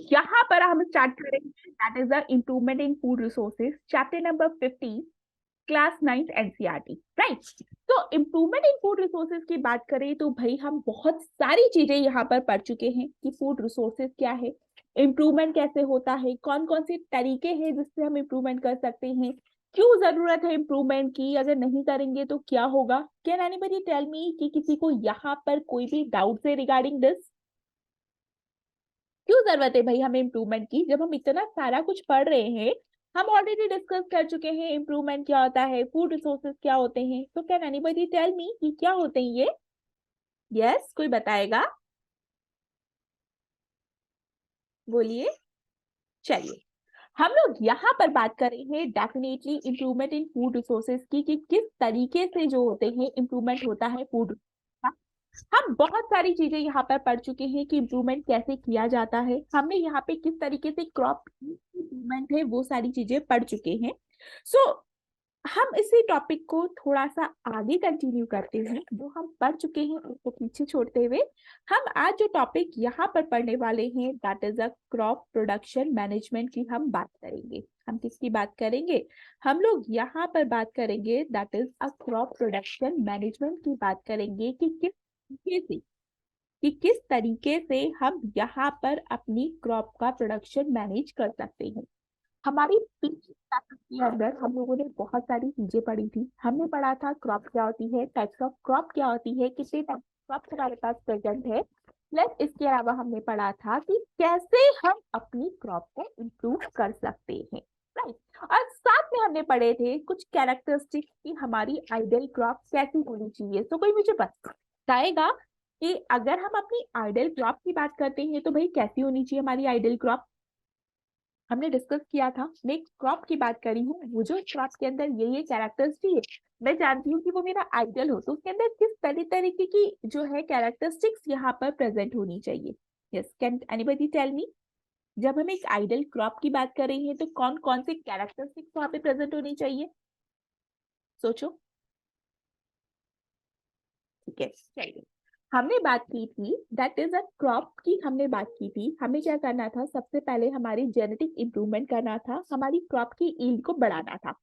यहाँ पर हम स्टार्ट करेंगे, that is the improvement in food resources, chapter number 15, class 9 NCERT, right. तो इम्प्रूवमेंट इन फूड रिसोर्सेज की बात करें तो भाई हम बहुत सारी चीजें यहाँ पर पढ़ चुके हैं कि फूड रिसोर्सेज क्या है, इम्प्रूवमेंट कैसे होता है, कौन कौन से तरीके हैं जिससे हम इम्प्रूवमेंट कर सकते हैं, क्यों जरूरत है इम्प्रूवमेंट की, अगर नहीं करेंगे तो क्या होगा। कैन एनीबडी टेल मी कि किसी को यहाँ पर कोई भी डाउट है रिगार्डिंग दिस? क्यों जरूरत है भाई हमें इम्प्रूवमेंट की, जब हम इतना सारा कुछ पढ़ रहे हैं। हम ऑलरेडी डिस्कस कर चुके हैं इम्प्रूवमेंट क्या होता है, फूड रिसोर्सेज क्या होते हैं। तो कैन एनीबडी टेल मी कि क्या होते हैं ये? यस, कोई बताएगा? बोलिए। चलिए, हम लोग यहाँ पर बात करेंगे definitely improvement in food resources की, कि किस तरीके से जो होते हैं इम्प्रूवमेंट होता है फूड। हम बहुत सारी चीजें यहाँ पर पढ़ चुके हैं कि इम्प्रूवमेंट कैसे किया जाता है, हमने यहाँ पे किस तरीके से क्रॉप इम्प्रूवमेंट है वो सारी चीजें पढ़ चुके हैं। सो हम इसी टॉपिक को थोड़ा सा आगे कंटिन्यू करते हैं, जो हम पढ़ चुके हैं उसको पीछे छोड़ते हुए हम आज जो टॉपिक यहाँ पर पढ़ने वाले हैं that is a crop production management की हम बात करेंगे। हम किसकी बात करेंगे? हम लोग यहाँ पर बात करेंगे that is a crop production management की बात करेंगे कि किस तरीके से हम यहाँ पर अपनी क्रॉप का प्रोडक्शन मैनेज कर सकते हैं। हमारी पिछली क्लासेस के अंदर हम लोगों ने बहुत सारी चीजें पढ़ी थी। हमने पढ़ा था क्रॉप क्या होती है, टाइप्स ऑफ क्रॉप क्या होती है, कितने टाइप्स क्रॉप हमारे पास प्रेजेंट है, प्लस इसके अलावा हमने पढ़ा था कि कैसे हम अपनी क्रॉप को इम्प्रूव कर सकते हैं, राइट। और साथ में हमने पढ़े थे कुछ कैरेक्टरिस्टिक्स की हमारी आइडियल क्रॉप कैसी होनी चाहिए। तो कोई मुझे बताएगा कि अगर हम अपनी आइडियल क्रॉप की बात करते हैं तो भाई कैसी होनी चाहिए हमारी आइडियल क्रॉप? हमने डिस्कस किया था, मैं एक क्रॉप की बात करी हूँ, वो जो क्रॉप के अंदर ये कैरेक्टर्स चाहिए, मैं जानती हूँ कि वो मेरा आइडियल हो, तो उसके अंदर किस तरीके की जो है कैरेक्टरिस्टिक्स यहाँ पर प्रेजेंट होनी चाहिए। Yes, can anybody tell me? जब हम एक आइडियल क्रॉप की बात कर रहे हैं तो कौन कौन से कैरेक्टरिस्टिक्स वहां पे प्रेजेंट होनी चाहिए? सोचो। ठीक है, चलिए। हमने बात की थी दैट इज अ क्रॉप की, हमने बात की थी हमें क्या करना था, सबसे पहले हमारी जेनेटिक इंप्रूवमेंट करना था, हमारी क्रॉप की ईल्ड को बढ़ाना था।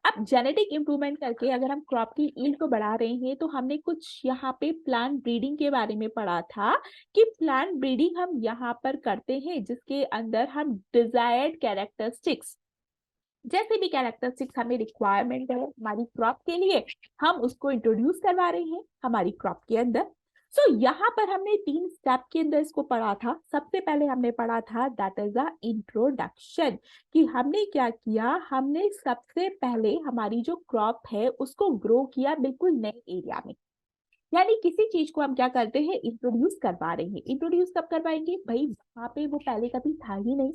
अब जेनेटिक इंप्रूवमेंट करके अगर हम क्रॉप की ईल्ड को बढ़ा रहे हैं तो हमने कुछ यहाँ पे प्लांट ब्रीडिंग के बारे में पढ़ा था कि प्लांट ब्रीडिंग हम यहाँ पर करते हैं जिसके अंदर हम डिजायर्ड कैरेक्टरिस्टिक्स, जैसे भी कैरेक्टरिस्टिक्स हमें रिक्वायरमेंट है हमारी क्रॉप के लिए, हम उसको इंट्रोड्यूस करवा रहे हैं हमारी क्रॉप के अंदर। सो यहाँ पर हमने 3 स्टेप के अंदर इसको पढ़ा था। सबसे पहले हमने पढ़ा था दैट इज द इंट्रोडक्शन, कि हमने क्या किया, हमने सबसे पहले हमारी जो क्रॉप है उसको ग्रो किया बिल्कुल नए एरिया में। यानी किसी चीज को हम क्या करते हैं, इंट्रोड्यूस करवा रहे हैं। इंट्रोड्यूस कब करवाएंगे भाई, वहां पे वो पहले कभी था ही नहीं,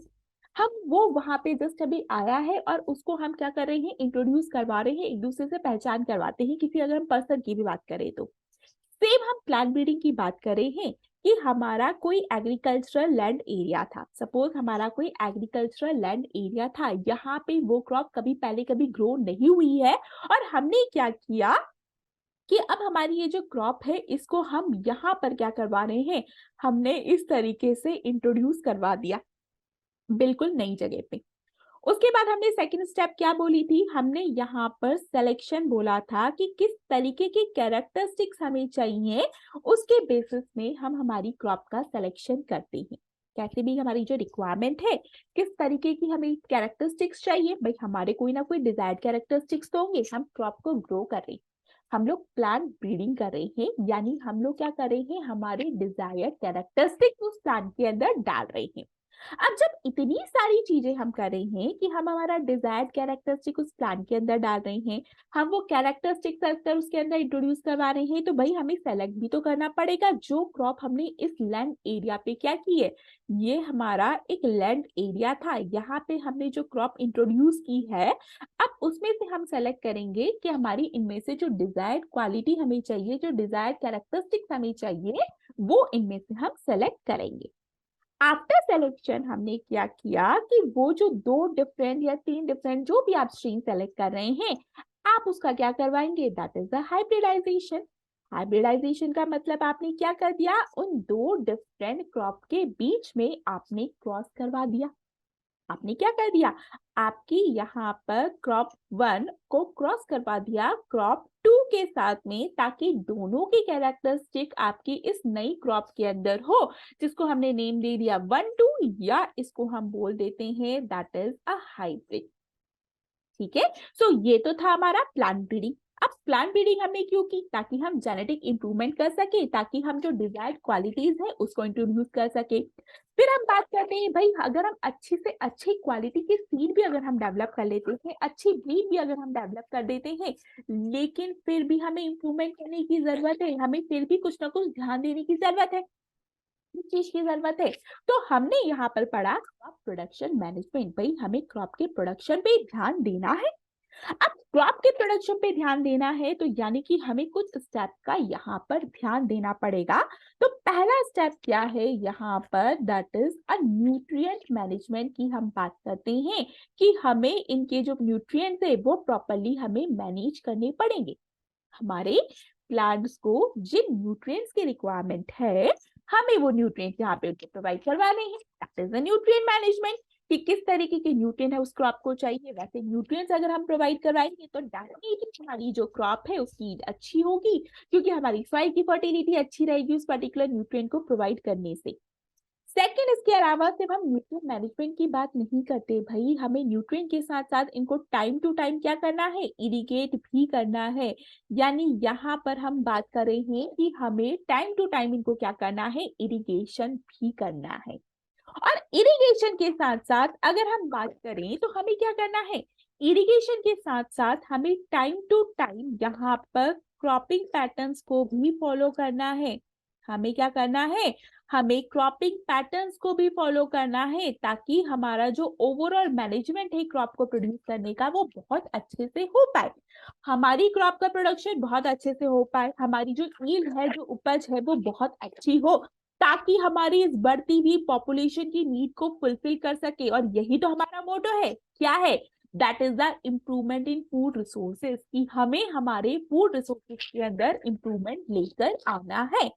हम वो वहां पे जस्ट अभी आया है और उसको हम क्या कर रहे हैं, इंट्रोड्यूस करवा रहे हैं, एक दूसरे से पहचान करवाते हैं। किसी अगर हम पर्सन की भी बात करें तो सेम हम प्लांट ब्रीडिंग की बात कर रहे हैं कि हमारा कोई एग्रीकल्चरल लैंड एरिया था, सपोज हमारा कोई एग्रीकल्चरल लैंड एरिया था, यहाँ पे वो क्रॉप कभी पहले कभी ग्रो नहीं हुई है, और हमने क्या किया कि अब हमारी ये जो क्रॉप है इसको हम यहाँ पर क्या करवा रहे हैं, हमने इस तरीके से इंट्रोड्यूस करवा दिया बिल्कुल नई जगह पे। उसके बाद हमने सेकंड स्टेप क्या बोली थी, हमने यहाँ पर सिलेक्शन बोला था कि किस तरीके की कैरेक्टरिस्टिक्स हमें चाहिए, उसके बेसिस में हम हमारी क्रॉप का सिलेक्शन करते हैं। कैसे भी हमारी जो रिक्वायरमेंट है, किस तरीके की हमें कैरेक्टरिस्टिक्स चाहिए, भाई हमारे कोई ना कोई डिजायर्ड कैरेक्टरिस्टिक्स तो होंगे, हम क्रॉप को ग्रो कर रहे हैं, हम लोग प्लांट ब्रीडिंग कर रहे हैं, यानी हम लोग क्या कर रहे हैं, हमारे डिजायर्ड कैरेक्टरिस्टिक्स उस प्लांट के अंदर डाल रहे हैं। अब जब इतनी सारी चीजें हम कर रहे हैं कि हम हमारा डिजायर्ड कैरेक्टरिस्टिक उस प्लांट के अंदर डाल रहे हैं, हम वो कैरेक्टरिस्टिक्स अगर उसके अंदर इंट्रोड्यूस करवा रहे हैं, तो भाई हमें सेलेक्ट भी तो करना पड़ेगा जो क्रॉप हमने इस लैंड एरिया पे क्या की है। ये हमारा एक लैंड एरिया था, यहाँ पे हमने जो क्रॉप इंट्रोड्यूस की है, अब उसमें से हम सेलेक्ट करेंगे कि हमारी इनमें से जो डिजायर्ड क्वालिटी हमें चाहिए, जो डिजायर्ड कैरेक्टरिस्टिक्स हमें चाहिए, वो इनमें से हम सेलेक्ट करेंगे। आफ्टर सिलेक्शन हमने क्या किया कि वो जो 2 डिफरेंट या 3 डिफरेंट जो भी आप स्ट्रीम सेलेक्ट कर रहे हैं, आप उसका क्या करवाएंगे, that is the hybridisation. Hybridisation का मतलब आपने क्या कर दिया, उन दो डिफरेंट क्रॉप के बीच में आपने क्रॉस करवा दिया। आपने क्या कर दिया, आपकी यहाँ पर क्रॉप 1 को क्रॉस करवा दिया क्रॉप 2 के साथ में, ताकि दोनों की कैरेक्टरिस्टिक आपकी इस नई क्रॉप के अंदर हो, जिसको हमने नेम दे दिया 1-2, या इसको हम बोल देते हैं दैट इज अ हाइब्रिड। ठीक है, सो ये तो था हमारा प्लांट ब्रीडिंग। अब प्लांट ब्रीडिंग हमने क्यों की, ताकि हम जेनेटिक इंप्रूवमेंट कर सके, ताकि हम जो डिजायर्ड क्वालिटीज है उसको इंट्रोड्यूस कर सके। फिर हम बात करते हैं भाई, अगर हम अच्छी से अच्छी क्वालिटी की सीड भी अगर हम डेवलप कर लेते हैं, अच्छी ब्रीड भी अगर हम डेवलप कर देते हैं, लेकिन फिर भी हमें इंप्रूवमेंट करने की जरूरत है, हमें फिर भी कुछ ना कुछ ध्यान देने की जरूरत है, किस चीज की जरूरत है। तो हमने यहाँ पर पढ़ा क्रॉप प्रोडक्शन मैनेजमेंट। भाई हमें क्रॉप के प्रोडक्शन पे ध्यान देना है। अब क्रॉप के प्रोडक्शन पे ध्यान देना है, तो यानी कि हमें कुछ स्टेप का यहाँ पर ध्यान देना पड़ेगा। तो पहला स्टेप क्या है यहाँ पर, that is a nutrient management की हम बात करते हैं, कि हमें इनके जो न्यूट्रिएंट्स है वो प्रॉपरली हमें मैनेज करने पड़ेंगे। हमारे प्लांट्स को जिन न्यूट्रिएंट्स की रिक्वायरमेंट है, हमें वो न्यूट्रिएंट्स यहाँ पे प्रोवाइड करवाने हैं। That is the nutrient management, कि किस तरीके के न्यूट्रिएंट है उस क्रॉप को चाहिए, वैसे न्यूट्रिएंट्स अगर हम प्रोवाइड करवाएंगे तो डेफिनेटली हमारी जो क्रॉप है उसकी अच्छी होगी, क्योंकि हमारी सॉइल की फर्टिलिटी अच्छी रहेगी उस पर्टिकुलर न्यूट्रिएंट को प्रोवाइड करने से। सेकेंड, इसके अलावा सिर्फ हम न्यूट्रिएंट मैनेजमेंट की बात नहीं करते भाई, हमें न्यूट्रिएंट के साथ साथ इनको टाइम टू टाइम क्या करना है, इरिगेट भी करना है। यानी यहाँ पर हम बात कर रहे हैं कि हमें टाइम टू टाइम इनको क्या करना है, इरिगेशन भी करना है। और इरिगेशन के साथ साथ अगर हम बात करें तो हमें क्या करना है, इरिगेशन के साथ साथ हमें टाइम टू टाइम यहाँ पर क्रॉपिंग पैटर्न्स को भी फॉलो करना है। हमें क्या करना है, हमें क्रॉपिंग पैटर्न्स को भी फॉलो करना है, ताकि हमारा जो ओवरऑल मैनेजमेंट है क्रॉप को प्रोड्यूस करने का वो बहुत अच्छे से हो पाए, हमारी क्रॉप का प्रोडक्शन बहुत अच्छे से हो पाए, हमारी जो यील्ड है, जो उपज है वो बहुत अच्छी हो, ताकि हमारी इस बढ़ती हुई पॉपुलेशन की नीड को फुलफिल कर सके। और यही तो हमारा मोटो है, क्या है, that is the improvement in food resources, कि हमें हमारे फूड रिसोर्सेज के अंदर इम्प्रूवमेंट लेकर आना है।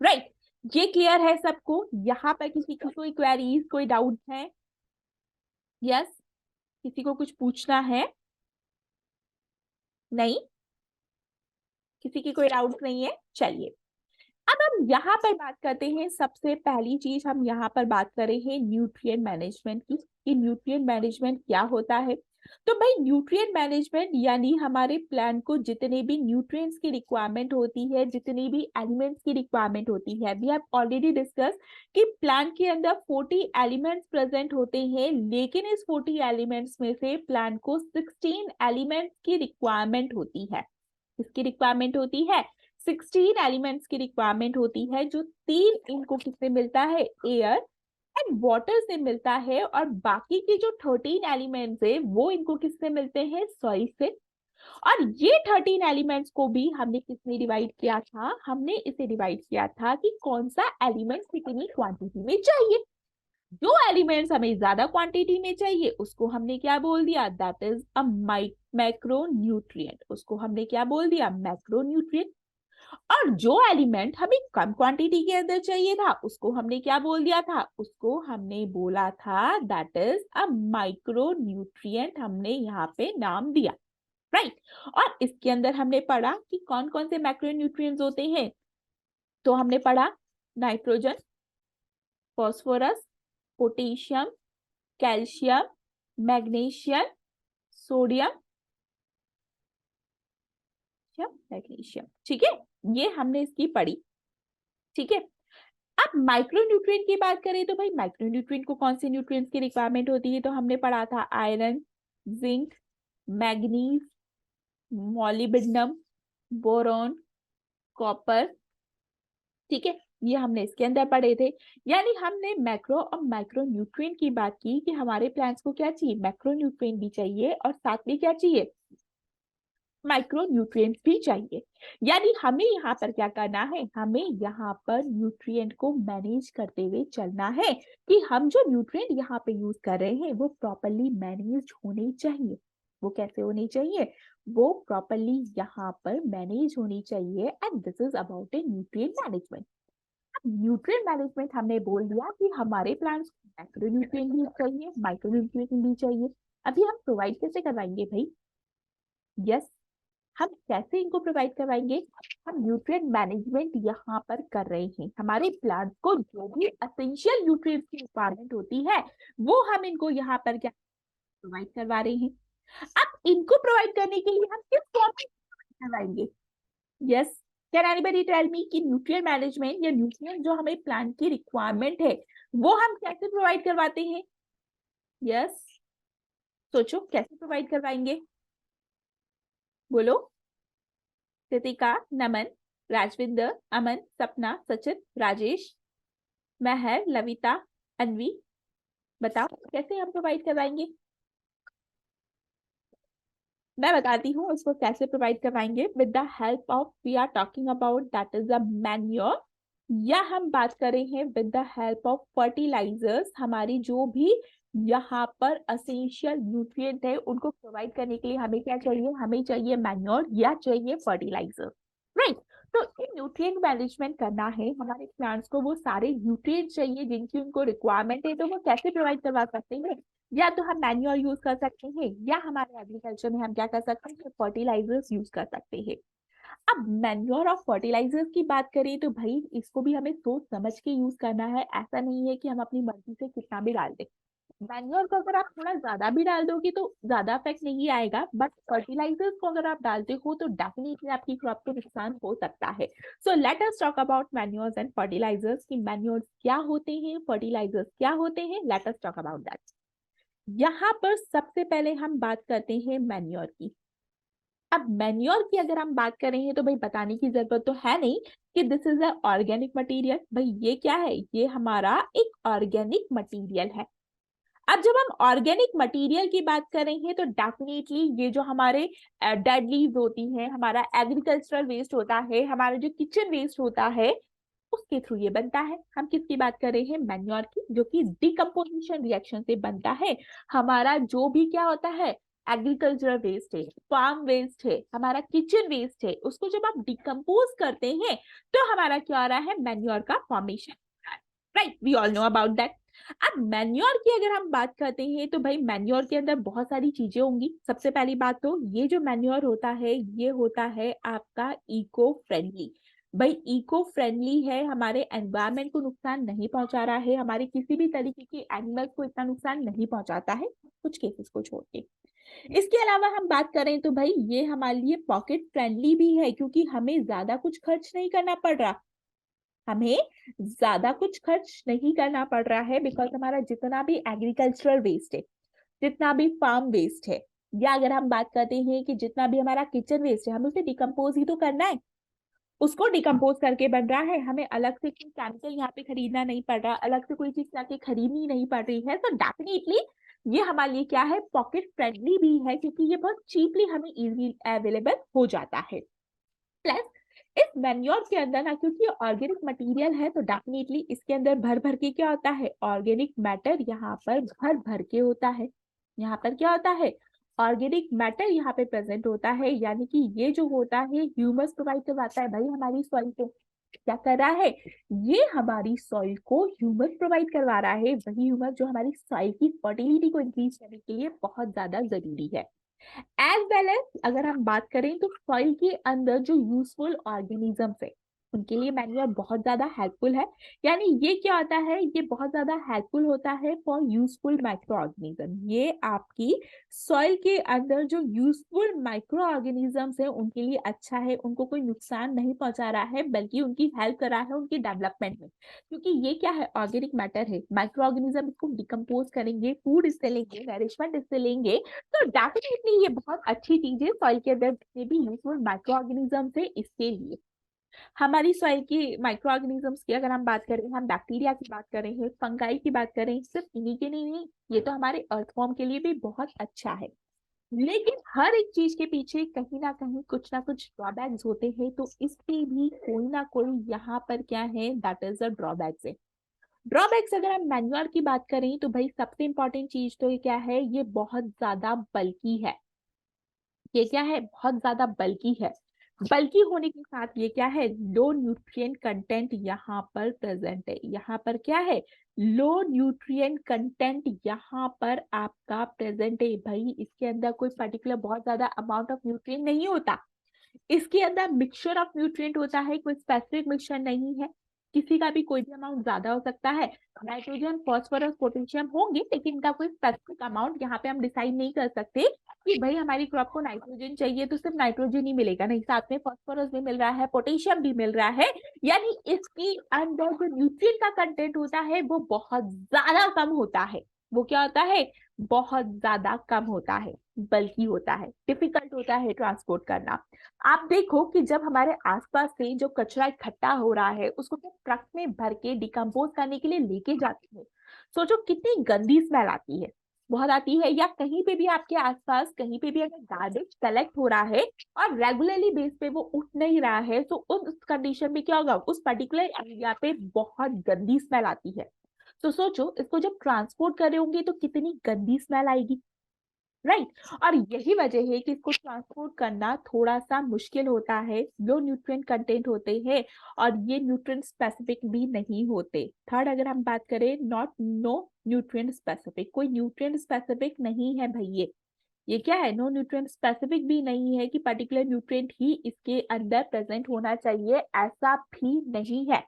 राइट ये क्लियर है सबको, यहाँ पर किसी की कोई क्वेरीज, कोई डाउट है? यस किसी को कुछ पूछना है? नहीं, किसी की कोई डाउट नहीं है, चलिए अब हम यहाँ पर बात करते हैं। सबसे पहली चीज हम यहाँ पर बात कर रहे हैं न्यूट्रिएंट मैनेजमेंट की, कि न्यूट्रिएंट मैनेजमेंट क्या होता है। तो भाई न्यूट्रिएंट मैनेजमेंट यानी हमारे प्लांट को जितने भी न्यूट्रिएंट्स की रिक्वायरमेंट होती है, जितनी भी एलिमेंट्स की रिक्वायरमेंट होती है, वी हैव ऑलरेडी डिस्कस कि प्लांट के अंदर 40 एलिमेंट्स प्रेजेंट होते हैं, लेकिन इस 40 एलिमेंट्स में से प्लांट को 16 एलिमेंट्स की रिक्वायरमेंट होती है। किसकी रिक्वायरमेंट होती है, 16 एलिमेंट्स की रिक्वायरमेंट होती है, जो 3 इनको किससे मिलता है, एयर एंड वाटर से मिलता है, और बाकी के जो 13 एलिमेंट्स है वो इनको किससे मिलते हैं, सॉइल से। और ये 13 एलिमेंट्स को भी हमने किसमें डिवाइड किया था, हमने इसे डिवाइड किया था कि कौन सा एलिमेंट कितनी क्वांटिटी में चाहिए। जो एलिमेंट्स हमें ज्यादा क्वांटिटी में चाहिए उसको हमने क्या बोल दिया, that is a macro nutrient, उसको हमने क्या बोल दिया, मैक्रो न्यूट्रिएंट। और जो एलिमेंट हमें कम क्वांटिटी के अंदर चाहिए था उसको हमने क्या बोल दिया था, उसको हमने बोला था that is a micro nutrient, हमने यहाँ पे नाम दिया। राइट और इसके अंदर हमने पढ़ा कि कौन कौन से मैक्रो न्यूट्रिएंट्स होते हैं। तो हमने पढ़ा nitrogen, phosphorus, potassium, calcium, magnesium, sodium, magnesium. ठीक है, ये हमने इसकी पढ़ी। ठीक है, अब माइक्रोन्यूट्रिएंट की बात करें तो भाई माइक्रोन्यूट्रिएंट को कौन से न्यूट्रिएंट्स की रिक्वायरमेंट होती है, तो हमने पढ़ा था iron, zinc, manganese, molybdenum, boron, copper. ठीक है, ये हमने इसके अंदर पढ़े थे। यानी हमने मैक्रो और माइक्रो न्यूट्रिएंट की बात की कि हमारे प्लांट्स को क्या चाहिए, मैक्रो न्यूट्रिएंट भी चाहिए और साथ में क्या चाहिए, माइक्रो न्यूट्रिएंट भी चाहिए। यानी हमें यहाँ पर क्या करना है, हमें यहाँ पर न्यूट्रिएंट को मैनेज करते हुए चलना है, कि हम जो न्यूट्रिएंट यहाँ पे यूज कर रहे हैं वो प्रॉपरली मैनेज होने चाहिए। वो कैसे होने चाहिए, वो प्रॉपरली यहाँ पर मैनेज होनी चाहिए and this is about A nutrient management. Nutrient management हमने बोल दिया कि हमारे प्लांट्स को मैक्रोन्यूट्रिएंट भी चाहिए, माइक्रोन्यूट्रिएंट भी चाहिए। अभी हम प्रोवाइड कैसे करवाएंगे भाई? यस, हम कैसे इनको प्रोवाइड करवाएंगे? हम न्यूट्रिएंट मैनेजमेंट यहाँ पर कर रहे हैं। हमारे प्लांट्स को जो भी एसेंशियल न्यूट्रिएंट्स की रिक्वायरमेंट होती है वो हम इनको यहाँ पर क्या प्रोवाइड करवा रहे हैं। अब इनको प्रोवाइड करने के लिए हम किस फॉर्म में करवाएंगे? Yes, can anybody tell me कि न्यूट्रिएंट मैनेजमेंट या न्यूट्रिएंट जो हमें प्लांट की रिक्वायरमेंट है वो हम कैसे प्रोवाइड करवाते हैं? यस, सोचो कैसे प्रोवाइड करवाएंगे, बोलो। कृतिका, नमन, राजविंदर, अमन, सपना, सचिन, राजेश, महर, लविता, अन्वी, बताओ कैसे हम प्रोवाइड करवाएंगे? मैं बताती हूँ उसको कैसे प्रोवाइड करवाएंगे। With the help of, we are talking about that is a manure, या हम बात कर रहे हैं with the help of fertilisers. हमारी जो भी यहाँ पर असेंशियल न्यूट्रिएंट है उनको प्रोवाइड करने के लिए हमें क्या चाहिए? हमें चाहिए मैन्योर या चाहिए फर्टिलाइजर, राइट। तो इन न्यूट्रिएंट मैनेजमेंट करना है हमारे प्लांट्स को, वो सारे न्यूट्रिएंट चाहिए जिनकी उनको रिक्वायरमेंट है, तो वो कैसे प्रोवाइड करवा सकते हैं? या तो हम मैन्योर यूज कर सकते हैं या हमारे एग्रीकल्चर में हम क्या कर सकते हैं? फर्टिलाइजर्स यूज कर सकते हैं। अब मैन्योर और फर्टिलाइजर्स की बात करें तो भाई इसको भी हमें सोच समझ के यूज करना है। ऐसा नहीं है कि हम अपनी मर्जी से कितना भी डाल दें। मैन्योर को अगर आप थोड़ा ज्यादा भी डाल दोगे तो ज्यादा इफेक्ट नहीं आएगा, बट फर्टिलाइजर्स को अगर आप डालते हो तो डेफिनेटली आपकी क्रॉप को नुकसान हो सकता है। So let us talk about manures and fertilisers कि मैन्योर्स क्या होते हैं, फर्टिलाइजर्स क्या होते हैं। Let us talk about that. यहाँ पर सबसे पहले हम बात करते हैं मैन्योर की। अब मैन्योर की अगर हम बात कर रहे हैं तो भाई बताने की जरूरत तो है नहीं कि this is a organic material. भाई ये क्या है? ये हमारा एक ऑर्गेनिक मटेरियल है। अब जब हम ऑर्गेनिक मटेरियल की बात कर रहे हैं तो डेफिनेटली ये जो हमारे डेड लीव्स होती हैं, हमारा एग्रीकल्चरल वेस्ट होता है, हमारा जो किचन वेस्ट होता है, उसके थ्रू ये बनता है। हम किसकी बात कर रहे हैं? मैन्योर की, जो कि डिकम्पोजिशन रिएक्शन से बनता है। हमारा जो भी क्या होता है, एग्रीकल्चरल वेस्ट है, फार्म वेस्ट है, हमारा किचन वेस्ट है, उसको जब आप डिकम्पोज करते हैं तो हमारा क्या हो रहा है? मैन्योर का formation, right. We all know about that. अब मैन्योर की अगर हम बात करते हैं तो भाई मैन्योर के अंदर बहुत सारी चीजें होंगी। सबसे पहली बात तो ये जो मैन्योर होता है ये होता है आपका इको फ्रेंडली। भाई इको फ्रेंडली है, हमारे एनवायरमेंट को नुकसान नहीं पहुंचा रहा है, हमारे किसी भी तरीके के एनिमल्स को इतना नुकसान नहीं पहुंचाता है, कुछ केसेस को छोड़ के। इसके अलावा हम बात करें तो भाई ये हमारे लिए पॉकेट फ्रेंडली भी है, क्योंकि हमें ज्यादा कुछ खर्च नहीं करना पड़ रहा। हमें ज्यादा कुछ खर्च नहीं करना पड़ रहा है, बिकॉज हमारा जितना भी एग्रीकल्चरल वेस्ट है, जितना भी फार्म वेस्ट है, या अगर हम बात करते हैं कि जितना भी हमारा किचन वेस्ट है, हमें उसे डिकम्पोज ही तो करना है। उसको डिकम्पोज करके बन रहा है, हमें अलग से कोई केमिकल यहाँ पे खरीदना नहीं पड़ रहा, अलग से कोई चीज जाके खरीदनी नहीं पड़ रही है। तो डेफिनेटली ये हमारे लिए क्या है? पॉकेट फ्रेंडली भी है, क्योंकि ये बहुत चीपली हमें इजीली अवेलेबल हो जाता है। प्लस इस मैन्योर के अंदर ना, क्योंकि ऑर्गेनिक मटेरियल है, तो डेफिनेटली इसके अंदर भर भर के क्या होता है? ऑर्गेनिक मैटर यहाँ पर भर भर के होता है। यहाँ पर क्या होता है? ऑर्गेनिक मैटर यहाँ पे प्रेजेंट होता है, यानी कि ये जो होता है ह्यूमस प्रोवाइड करवाता है भाई हमारी सॉइल को। क्या कर रहा है? ये हमारी सॉइल को ह्यूमस प्रोवाइड करवा रहा है, वही ह्यूमस जो हमारी सॉइल की फर्टिलिटी को इंक्रीज करने के लिए बहुत ज्यादा जरूरी है। एज वेल एज अगर हम बात करें तो सॉइल के अंदर जो यूजफुल ऑर्गेनिजम्स है उनके लिए मैन्योर बहुत ज्यादा हेल्पफुल है। यानी ये क्या होता है? ये बहुत ज्यादा हेल्पफुल होता है फॉर यूजफुल माइक्रो ऑर्गेनिज्म। ये आपकी सॉइल के अंदर जो यूजफुल माइक्रो ऑर्गेनिजम्स है उनके लिए अच्छा है, उनको कोई नुकसान नहीं पहुंचा रहा है, बल्कि उनकी हेल्प कर रहा है उनकी डेवलपमेंट में। क्योंकि ये क्या है? ऑर्गेनिक मैटर है, माइक्रो ऑर्गेनिज्म इसको डिकम्पोज करेंगे, फूड इससे लेंगे, नरिशमेंट इससे लेंगे, तो डेफिनेटली ये बहुत अच्छी चीज है सॉइल के अंदर जितने भी यूजफुल माइक्रो ऑर्गेनिजम्स है इसके लिए। हमारी सॉइल की माइक्रो ऑर्गेनिजम्स की अगर हम बात करें, हम बैक्टीरिया की बात करें, फंगाई की बात करें, सिर्फ इन्हीं के नहीं, ये तो हमारे अर्थवॉर्म के लिए भी बहुत अच्छा है। लेकिन हर एक चीज के पीछे कहीं ना कुछ ड्रॉबैक्स होते हैं, तो इसके भी कोई ना कोई यहाँ पर क्या है? दैट इज द ड्रॉबैक्स है। ड्रॉबैक्स अगर हम मैन्योर की बात करें तो भाई सबसे इंपॉर्टेंट चीज तो ये क्या है? ये बहुत ज्यादा बल्कि है। ये क्या है, बहुत ज्यादा बल्की है। बल्की होने के साथ ये क्या है, लो न्यूट्रिएंट कंटेंट यहाँ पर प्रेजेंट है। यहाँ पर क्या है, लो न्यूट्रिएंट कंटेंट यहाँ पर आपका प्रेजेंट है। भाई इसके अंदर कोई पर्टिकुलर बहुत ज्यादा अमाउंट ऑफ न्यूट्रिएंट नहीं होता, इसके अंदर मिक्सचर ऑफ न्यूट्रिएंट होता है, कोई स्पेसिफिक मिक्सचर नहीं है। किसी का भी कोई भी अमाउंट ज्यादा हो सकता है, नाइट्रोजन फॉस्फोरस पोटेशियम होंगे, लेकिन इनका कोई स्पेसिफिक अमाउंट यहाँ पे हम डिसाइड नहीं कर सकते कि भाई हमारी क्रॉप को नाइट्रोजन चाहिए तो सिर्फ नाइट्रोजन ही मिलेगा, नहीं, साथ में फॉस्फोरस भी मिल रहा है, पोटेशियम भी मिल रहा है। यानी इसकी अंदर जो न्यूट्रिएंट का कंटेंट होता है वो बहुत ज्यादा कम होता है। वो क्या होता है, बहुत ज्यादा कम होता है, बल्कि होता है, डिफिकल्ट होता है ट्रांसपोर्ट करना। आप देखो कि जब हमारे आसपास से जो कचरा इकट्ठा हो रहा है उसको फिर ट्रक में भर के डिकम्पोज करने के लिए लेके जाते हैं, सोचो कितनी गंदी स्मेल आती है, बहुत आती है। या कहीं पे भी आपके आसपास कहीं पे भी अगर गार्बेज कलेक्ट हो रहा है और रेगुलरली बेस पे वो उठ नहीं रहा है, तो उस कंडीशन में क्या होगा, उस पर्टिकुलर एरिया पे बहुत गंदी स्मेल आती है। तो सोचो इसको जब ट्रांसपोर्ट कर रहे होंगे तो कितनी गंदी स्मेल आएगी, राइट। और यही वजह है कि इसको ट्रांसपोर्ट करना थोड़ा सा मुश्किल होता है, लो न्यूट्रिएंट कंटेंट होते हैं और ये न्यूट्रिएंट स्पेसिफिक भी नहीं होते। थर्ड अगर हम बात करें, नॉट नो न्यूट्रिएंट स्पेसिफिक, कोई न्यूट्रिएंट स्पेसिफिक नहीं है भाई। ये क्या है, नो न्यूट्रिएंट स्पेसिफिक भी नहीं है कि पर्टिकुलर न्यूट्रिएंट ही इसके अंदर प्रेजेंट होना चाहिए, ऐसा भी नहीं है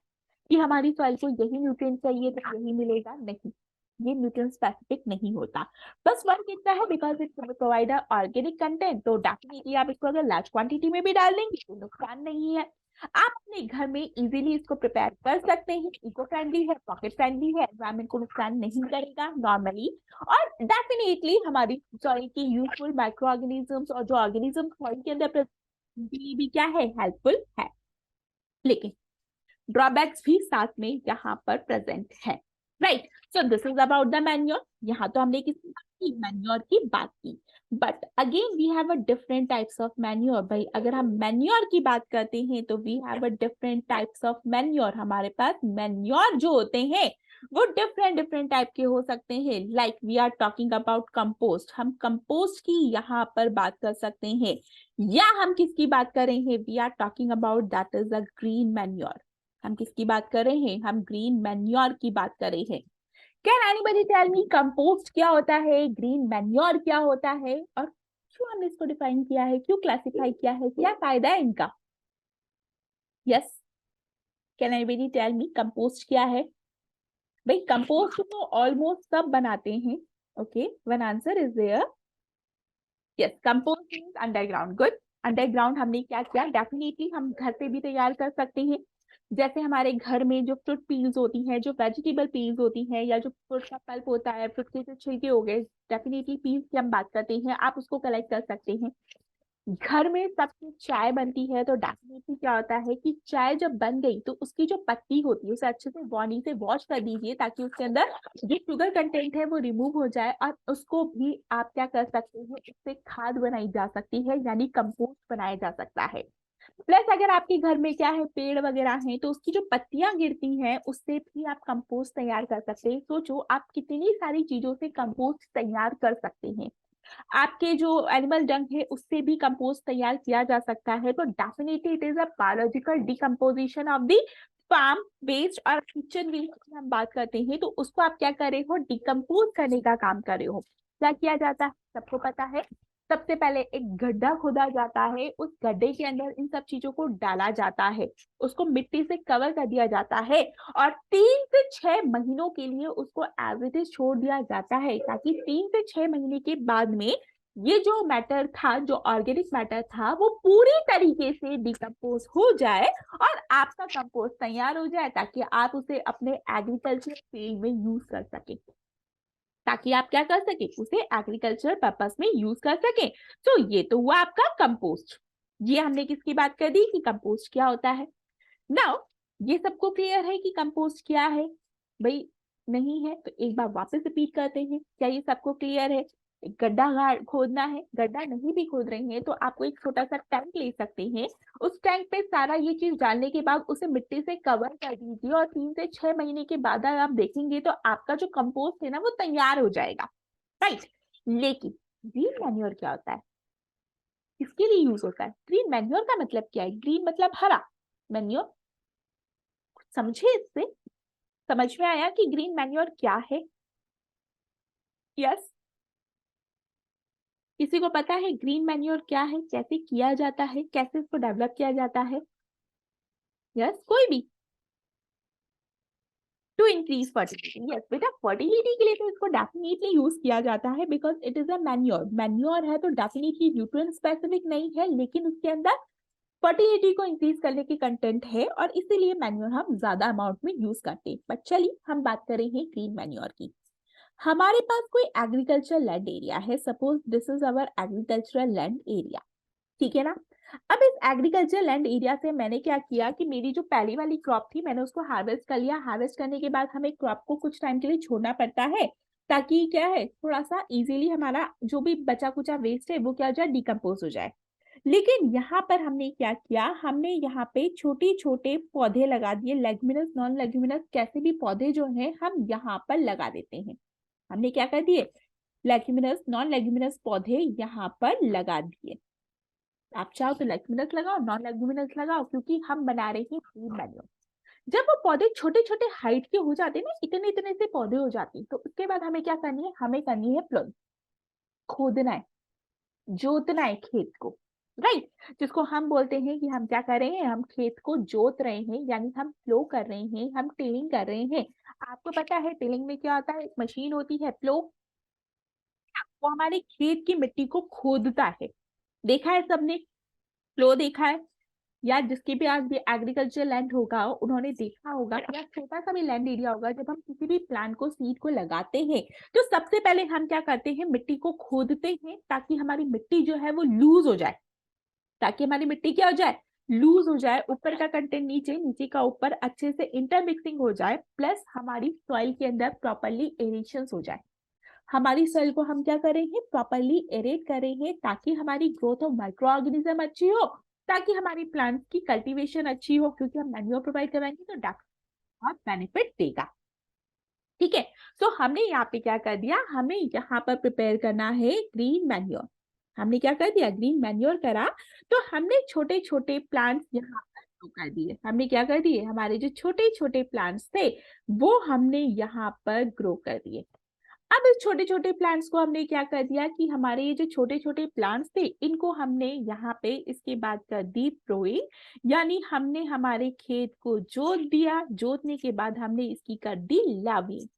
कि हमारी सॉइल को यही न्यूट्रिएंट चाहिए तो यही मिलेगा, नहीं, ये न्यूट्रिएंट स्पेसिफिक नहीं होता। बस वर्क इतना है, because it provide organic content, तो डेफिनेटली आप इसको अगर लार्ज क्वांटिटी में भी डाल देंगे तो नुकसान नहीं है। आप अपने घर में इजीली इसको प्रिपेयर कर सकते हैं, इको फ्रेंडली है, पॉकेट फ्रेंडली है, एनवायरमेंट को नुकसान नहीं करेगा नॉर्मली, और डेफिनेटली हमारी सॉइल की यूजफुल माइक्रो ऑर्गेनिजम्स और जो ऑर्गेनिज्म सॉइल के अंदर भी क्या है, हेल्पफुल है। लेकिन ड्रॉबैक्स भी साथ में यहाँ पर प्रेजेंट है, right. So this is about the manure. यहाँ तो हमने किसकी बात की, मैन्योर की बात की। But again we have a different types of manure. भाई अगर हम मैन्योर की बात करते हैं तो we have a different types of manure. हमारे पास मैन्योर जो होते हैं वो डिफरेंट डिफरेंट टाइप के हो सकते हैं। Like we are talking about compost, हम कंपोस्ट की यहाँ पर बात कर सकते हैं। या हम किसकी बात करेंगे, we are talking about that is a green manure. हम किसकी बात कर रहे हैं, हम ग्रीन मैन्योर की बात कर रहे हैं। Can anybody tell me compost क्या होता है, ग्रीन मैन्योर क्या होता है, और क्यों हमने इसको डिफाइन किया है, क्यों क्लासिफाई किया है, क्या फायदा है इनका? Yes, can anybody tell me compost क्या है? भाई कंपोस्ट तो ऑलमोस्ट सब बनाते हैं। Okay, one answer is there. Yes, compost means underground. Good, underground हमने क्या किया, डेफिनेटली हम घर पे भी तैयार कर सकते हैं। जैसे हमारे घर में जो फ्रूट पील्स होती हैं, जो वेजिटेबल पील्स होती हैं, या जो फ्रूट का पल्प होता है, फ्रूट के जो छिलके हो गए, डेफिनेटली पील्स की हम बात करते हैं, आप उसको कलेक्ट कर सकते हैं। घर में सबकी चाय बनती है तो डेफिनेटली क्या होता है कि चाय जब बन गई तो उसकी जो पत्ती होती है उसे अच्छे से पानी से वॉश कर दीजिए, ताकि उसके अंदर जो शुगर कंटेंट है वो रिमूव हो जाए, और उसको भी आप क्या कर सकते हैं, उससे खाद बनाई जा सकती है, यानी कंपोस्ट बनाया जा सकता है। प्लस अगर आपके घर में क्या है, पेड़ वगैरह हैं, तो उसकी जो पत्तियां गिरती हैं उससे भी आप कंपोस्ट तैयार कर सकते हैं। सोचो आप कितनी सारी चीजों से कंपोस्ट तैयार कर सकते हैं। आपके जो एनिमल डंग है उससे भी कंपोस्ट तैयार किया जा सकता है। तो definitely it is a biological decomposition of the farm waste और किचन वेस्ट की हम बात करते हैं, तो उसको आप क्या कर रहे हो, डिकम्पोज करने का काम कर रहे हो। क्या किया जाता है, सबको पता है, सबसे पहले एक गड्ढा खोदा जाता है, उस गड्ढे के अंदर इन सब चीजों को डाला जाता है, उसको मिट्टी से कवर कर दिया जाता है, और 3 से 6 महीनों के लिए उसको एज इट इज छोड़ दिया जाता है, ताकि 3 से 6 महीने के बाद में ये जो मैटर था, जो ऑर्गेनिक मैटर था, वो पूरी तरीके से डिकम्पोज हो जाए और आपका कंपोस्ट तैयार हो जाए, ताकि आप उसे अपने एग्रीकल्चर फील्ड में यूज कर सके, ताकि आप क्या कर सके, उसे एग्रीकल्चर पर्पस में यूज कर सके। तो ये तो हुआ आपका कंपोस्ट। ये हमने किसकी बात कर दी कि कंपोस्ट क्या होता है। नाउ ये सबको क्लियर है कि कंपोस्ट क्या है? भाई नहीं है तो एक बार वापस रिपीट करते हैं, क्या ये सबको क्लियर है? एक गड्ढा खोदना है, गड्ढा नहीं भी खोद रहे हैं तो आपको एक छोटा सा टैंक ले सकते हैं, उस टैंक पे सारा ये चीज डालने के बाद उसे मिट्टी से कवर कर दीजिए, और 3 से 6 महीने के बाद अगर आप देखेंगे तो आपका जो कंपोस्ट है ना वो तैयार हो जाएगा, राइट। लेकिन ग्रीन मैन्योर क्या होता है? किसके लिए यूज होता है? ग्रीन मैन्योर का मतलब क्या है? ग्रीन मतलब हरा, मैन्योर समझे, इससे समझ में आया कि ग्रीन मैन्योर क्या है? यस, किसी को पता है ग्रीन मैन्योर क्या है, कैसे किया जाता है, कैसे इसको डेवलप किया जाता है? यस, कोई भी? To increase fertility. यस बेटा, फर्टिलिटी के लिए तो इसको डेफिनेटली यूज किया जाता है, because it is a manure. Manure है तो डेफिनेटली न्यूट्रिएंट स्पेसिफिक नहीं है, लेकिन उसके अंदर फर्टिलिटी को इंक्रीज करने की कंटेंट है, और इसीलिए मैन्योर हम ज्यादा अमाउंट में यूज करते हैं। बट चलिए हम बात करेंगे ग्रीन मैन्योर की। हमारे पास कोई एग्रीकल्चर लैंड एरिया है, suppose this is our agricultural land area, ठीक है ना? अब इस एग्रीकल्चर लैंड एरिया से मैंने क्या किया कि मेरी जो पहली वाली क्रॉप थी मैंने उसको हार्वेस्ट कर लिया। हार्वेस्ट करने के बाद हमें क्रॉप को कुछ टाइम के लिए छोड़ना पड़ता है, ताकि क्या है, थोड़ा सा इजीली हमारा जो भी बचा कुचा वेस्ट है वो क्या हो जाए, डिकम्पोज हो जाए। लेकिन यहाँ पर हमने क्या किया, हमने यहाँ पे छोटे छोटे पौधे लगा दिए, लेग्युमिनस नॉन लेग्युमिनस कैसे भी पौधे जो हैं हम यहाँ पर लगा देते हैं। हमने क्या कर दिए, लेग्युमिनस नॉन लेग्युमिनस पौधे यहाँ पर लगा दिए। आप चाहो तो लेग्युमिनस लगाओ, नॉन लेग्युमिनस लगाओ, क्योंकि हम बना रहे हैं ग्रीन मैन्योर। जब वो पौधे छोटे छोटे हाइट के हो जाते हैं ना, इतने इतने से पौधे हो जाते हैं, तो उसके बाद हमें क्या करनी है, हमें करनी है प्लॉइंग, खोदना है, जोतना है खेत को, राइट? जिसको हम बोलते हैं कि हम क्या कर रहे हैं, हम खेत को जोत रहे हैं, यानी हम प्लो कर रहे हैं, हम टिलिंग कर रहे हैं। आपको पता है टिलिंग में क्या होता है, एक मशीन होती है प्लो, वो हमारे खेत की मिट्टी को खोदता है। देखा है सबने, प्लो देखा है? या जिसके भी आज भी एग्रीकल्चर लैंड होगा उन्होंने देखा होगा, या छोटा सा भी लैंड एरिया होगा, जब हम किसी भी प्लांट को, सीड को लगाते हैं तो सबसे पहले हम क्या करते हैं, मिट्टी को खोदते हैं, ताकि हमारी मिट्टी जो है वो लूज हो जाए, ताकि हमारी मिट्टी क्या हो जाए, लूज हो जाए, ऊपर का कंटेंट नीचे, नीचे का ऊपर अच्छे से इंटरमिक्सिंग हो जाए, प्लस हमारी सॉइल के अंदर प्रॉपरली एरेशन हो जाए। हमारी सॉइल को हम क्या करेंगे, प्रॉपरली एरेट करेंगे, ताकि हमारी ग्रोथ ऑफ माइक्रो ऑर्गेनिज्म अच्छी हो, ताकि हमारी प्लांट्स की कल्टीवेशन अच्छी हो, क्योंकि हम मैन्योर प्रोवाइड कराएंगे तो बहुत बेनिफिट देगा। ठीक है, तो हमने यहाँ पे क्या कर दिया, हमें यहाँ पर प्रिपेयर करना है ग्रीन मैन्योर। हमने क्या कर दिया, ग्रीन मैन्योर करा, तो हमने छोटे छोटे प्लांट्स यहाँ पर ग्रो कर दिए। हमने क्या कर दिए, हमारे जो छोटे छोटे प्लांट्स थे वो हमने यहाँ पर ग्रो कर दिए। अब इस छोटे छोटे प्लांट्स को हमने क्या कर दिया कि हमारे ये जो छोटे छोटे प्लांट्स थे इनको हमने यहाँ पे इसके बाद कर दी प्रोइंग, यानी हमने हमारे खेत को जोत दिया, जोतने के बाद हमने इसकी कर दी लाविंग,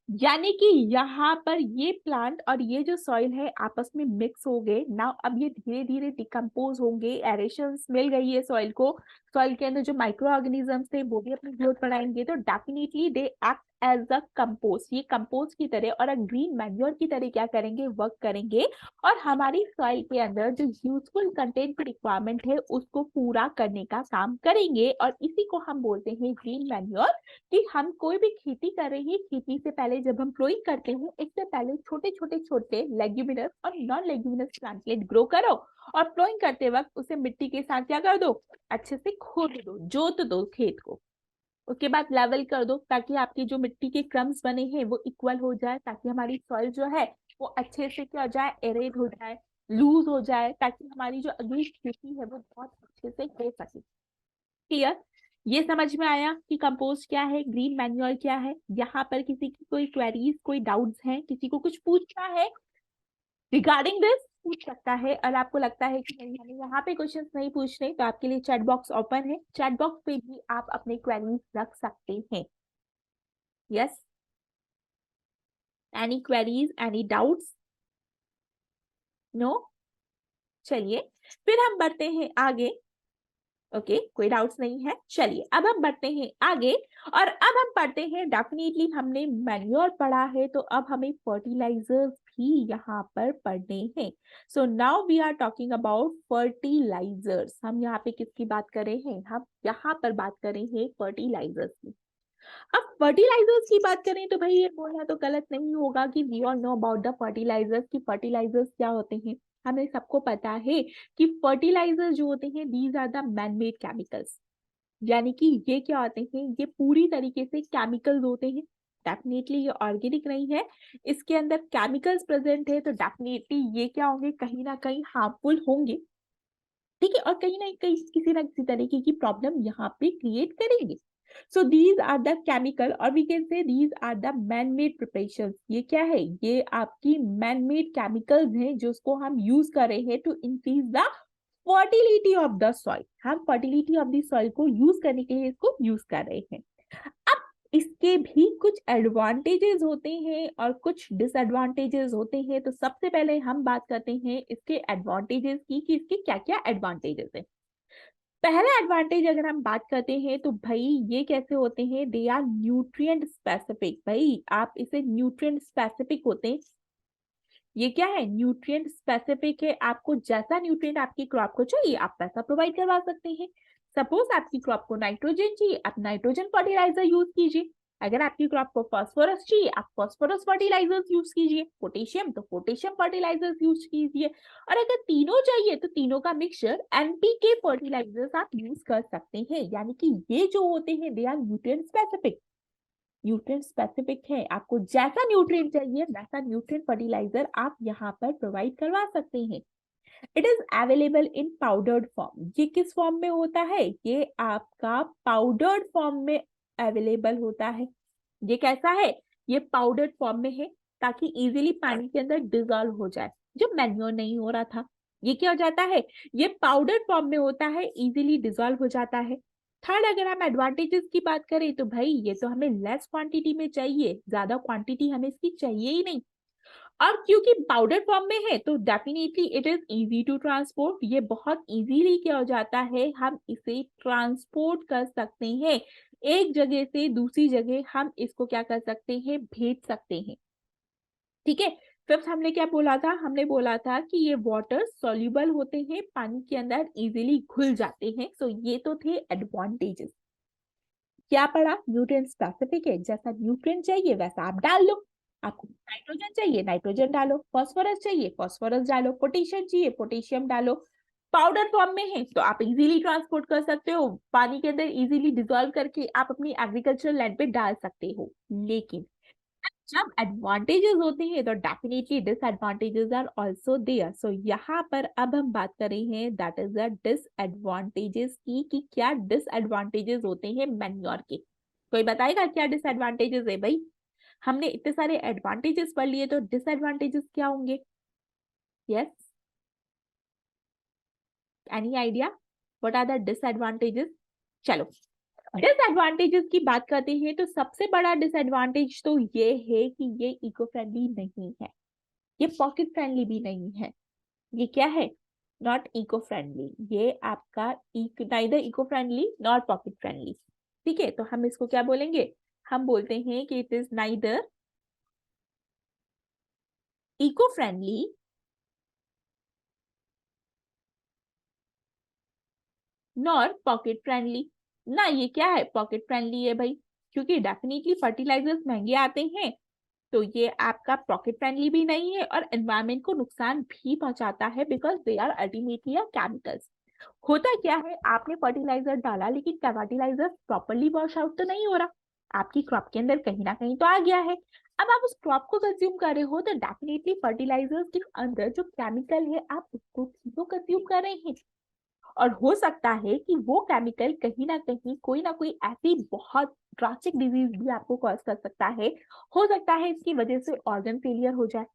यानी कि यहाँ पर ये प्लांट और ये जो सॉइल है आपस में मिक्स हो गए ना। अब ये धीरे धीरे डिकम्पोज होंगे, एरेशंस मिल गई है सॉइल को, सॉइल के अंदर जो माइक्रो ऑर्गेनिजम्स थे वो भी अपनी ग्रोथ बढ़ाएंगे, तो definitely they act as a compost, ये कंपोस्ट की तरह और ग्रीन मैन्योर की तरह क्या करेंगे, वर्क करेंगे, और हमारी सॉइल के अंदर जो यूजफुल कंटेंट की रिक्वायरमेंट है उसको पूरा करने का काम करेंगे। और इसी को हम बोलते हैं ग्रीन मैन्योर। कि हम कोई भी खेती कर रहे हैं, खेती से पहले जब हम प्लोइंग करते हैं, इससे पहले छोटे छोटे छोटे लेग्यूमिनस और नॉन लेग्यूमिनस प्लांटलेट ग्रो करो, और प्लोइंग करते वक्त उसे मिट्टी के साथ क्या कर दो, अच्छे से खोद दो, जोत दो खेत को। उसके बाद लेवल कर दो, ताकि आपकी जो मिट्टी के क्रम्स बने हैं वो इक्वल हो जाए, ताकि हमारी सॉइल जो है वो अच्छे से क्या हो जाए, एरेड हो जाए, लूज हो जाए, ताकि हमारी जो अगली खेती है वो बहुत अच्छे से हो सके। क्लियर? ये समझ में आया कि कंपोस्ट क्या है, ग्रीन मैन्योर क्या है? यहाँ पर किसी की कोई क्वेरीज, कोई डाउट्स हैं, किसी को कुछ पूछना है रिगार्डिंग दिस, पूछ सकता है। और आपको लगता है कि नहीं हमें यहाँ पे क्वेश्चंस नहीं पूछने, तो आपके लिए चैट बॉक्स ओपन है, चैट बॉक्स पे भी आप अपने क्वेरीज रख सकते हैं। Yes, any queries, any doubts? No? चलिए फिर हम बढ़ते हैं आगे। ओके, कोई डाउट्स नहीं है। चलिए अब हम बढ़ते हैं आगे, और अब हम पढ़ते हैं, डेफिनेटली हमने मैन्योर पढ़ा है तो अब हमें फर्टिलाइजर्स भी यहाँ पर पढ़ने हैं। So now we are talking about fertilisers. हम यहाँ पे किसकी बात कर रहे हैं, हम यहाँ पर बात कर रहे हैं फर्टिलाइजर्स की। अब फर्टिलाइजर्स की बात करें तो भाई ये बोलना तो गलत नहीं होगा कि we all know about the fertilisers, की फर्टिलाइजर्स क्या होते हैं। हमें सबको पता है कि फर्टिलाइजर जो होते हैं these are the man made chemicals, यानी कि ये क्या होते हैं, ये पूरी तरीके से केमिकल्स होते हैं। डेफिनेटली ये ऑर्गेनिक नहीं है, इसके अंदर केमिकल्स प्रेजेंट है, तो डेफिनेटली ये क्या होंगे, कहीं ना कहीं हार्मफुल होंगे। ठीक है, और कहीं ना कहीं किसी ना किसी तरीके की प्रॉब्लम यहाँ पे क्रिएट करेंगे। So these are the chemical, और we can say these are the man made preparation. ये क्या है, ये आपकी मैन मेड केमिकल्स हैं जो उसको हम यूज कर रहे हैं to increase the fertility of the soil. हम फर्टिलिटी ऑफ द सॉइल को यूज करने के लिए इसको यूज कर रहे हैं। अब इसके भी कुछ एडवांटेजेस होते हैं और कुछ डिसएडवांटेजेस होते हैं। तो सबसे पहले हम बात करते हैं इसके एडवांटेजेस की कि इसके क्या क्या एडवांटेजेस हैं। पहला एडवांटेज अगर हम बात करते हैं तो भाई ये कैसे होते हैं, दे आर न्यूट्रिएंट स्पेसिफिक। भाई आप इसे न्यूट्रिएंट स्पेसिफिक होते हैं, ये क्या है, न्यूट्रिएंट स्पेसिफिक है। आपको जैसा न्यूट्रिएंट आपकी क्रॉप को चाहिए आप वैसा प्रोवाइड करवा सकते हैं। सपोज आपकी क्रॉप को नाइट्रोजन चाहिए, आप नाइट्रोजन फर्टिलाइजर यूज कीजिए। अगर आपकी क्रॉप को फास्फोरस चाहिए आप फास्फोरस फर्टिलाइजर्स यूज कीजिए। पोटेशियम तो पोटेशियम फर्टिलाइजर्स यूज कीजिए। और अगर तीनों चाहिए तो तीनों का मिक्सचर एनपीके फर्टिलाइजर्स आप यूज कर सकते हैं। यानी कि ये जो होते हैं they are nutrient specific. Nutrient specific है, आपको जैसा न्यूट्रिएंट चाहिए वैसा न्यूट्रिएंट फर्टिलाइजर आप यहाँ पर प्रोवाइड करवा सकते हैं। It is available in powdered form. ये किस फॉर्म में होता है, ये आपका पाउडर्ड फॉर्म में अवेलेबल होता है। ये कैसा है, ये पाउडर्ड फॉर्म में है ताकि इजीली पानी के अंदर डिजोल्व हो जाए। जो मैन्योर नहीं हो रहा था, ये क्या हो जाता है, ये पाउडर्ड फॉर्म में होता है, इजीली डिजोल्व हो जाता है। थर्ड, अगर हम एडवांटेजेस की बात करें तो भाई ये तो हमें लेस क्वांटिटी में चाहिए, ज्यादा क्वांटिटी हमें इसकी चाहिए ही नहीं। और क्योंकि पाउडर फॉर्म में है तो definitely it is easy to transport. ये बहुत इजीली क्या हो जाता है, हम इसे ट्रांसपोर्ट कर सकते हैं। एक जगह से दूसरी जगह हम इसको क्या कर सकते हैं, भेज सकते हैं। ठीक है, फिफ्थ हमने क्या बोला था, हमने बोला था कि ये वाटर सॉल्युबल होते हैं, पानी के अंदर इजीली घुल जाते हैं। सो ये तो थे एडवांटेजेस। क्या पढ़ा, न्यूट्रिएंट स्पेसिफिक है, जैसा न्यूट्रिएंट चाहिए वैसा आप डाल लो। आपको नाइट्रोजन चाहिए नाइट्रोजन डालो, फास्फोरस चाहिए फास्फोरस डालो, पोटेशियम चाहिए पोटेशियम डालो। पाउडर फॉर्म में है तो आप इजीली ट्रांसपोर्ट कर सकते हो, पानी के अंदर इजीली डिसॉल्व करके आप अपनी एग्रीकल्चरल लैंड पे डाल सकते हो। लेकिन जब एडवांटेजेस होते हैं तो definitely disadvantages are also there. So यहाँ पर अब हम बात कर रहे हैं दैट इज द डिसएडवांटेजेस की, कि क्या डिसएडवांटेजेस होते हैं मैन्योर के। कोई बताएगा क्या डिसएडवांटेजेस है भाई। हमने इतने सारे एडवांटेजेस पढ़ लिए तो डिसएडवांटेजेस क्या होंगे। Yes, any idea what are the disadvantages. चलो डिसएडवांटेजेस की बात करते हैं तो सबसे बड़ा डिसएडवांटेज तो ये है कि ये इको फ्रेंडली नहीं है, ये पॉकेट फ्रेंडली भी नहीं है। ये क्या है, नॉट इको फ्रेंडली। ये आपका neither eco friendly not pocket friendly. ठीक है, तो हम इसको क्या बोलेंगे, हम बोलते हैं कि it is neither eco friendly nor pocket friendly. ना ये क्या है, पॉकेट फ्रेंडली है भाई, क्योंकि डेफिनेटली फर्टिलाइजर्स महंगे आते हैं। तो ये आपका पॉकेट फ्रेंडली भी नहीं है और एनवायरमेंट को नुकसान भी पहुंचाता है, because they are ultimately chemicals. होता क्या है, आपने फर्टिलाइजर डाला लेकिन फर्टिलाइजर प्रॉपरली वॉश आउट तो नहीं हो रहा, आपकी क्रॉप के अंदर कहीं ना कहीं तो आ गया है। अब आप उस क्रॉप को कंज्यूम कर रहे हो तो डेफिनेटली फर्टिलाइजर्स के अंदर जो केमिकल है आप उसको भी तो कंज्यूम कर रहे हैं। और हो सकता है कि वो केमिकल कहीं ना कोई ऐसी बहुत ड्रास्टिक डिजीज भी आपको कॉज कर सकता है। हो सकता है इसकी वजह से ऑर्गन फेलियर हो जाए,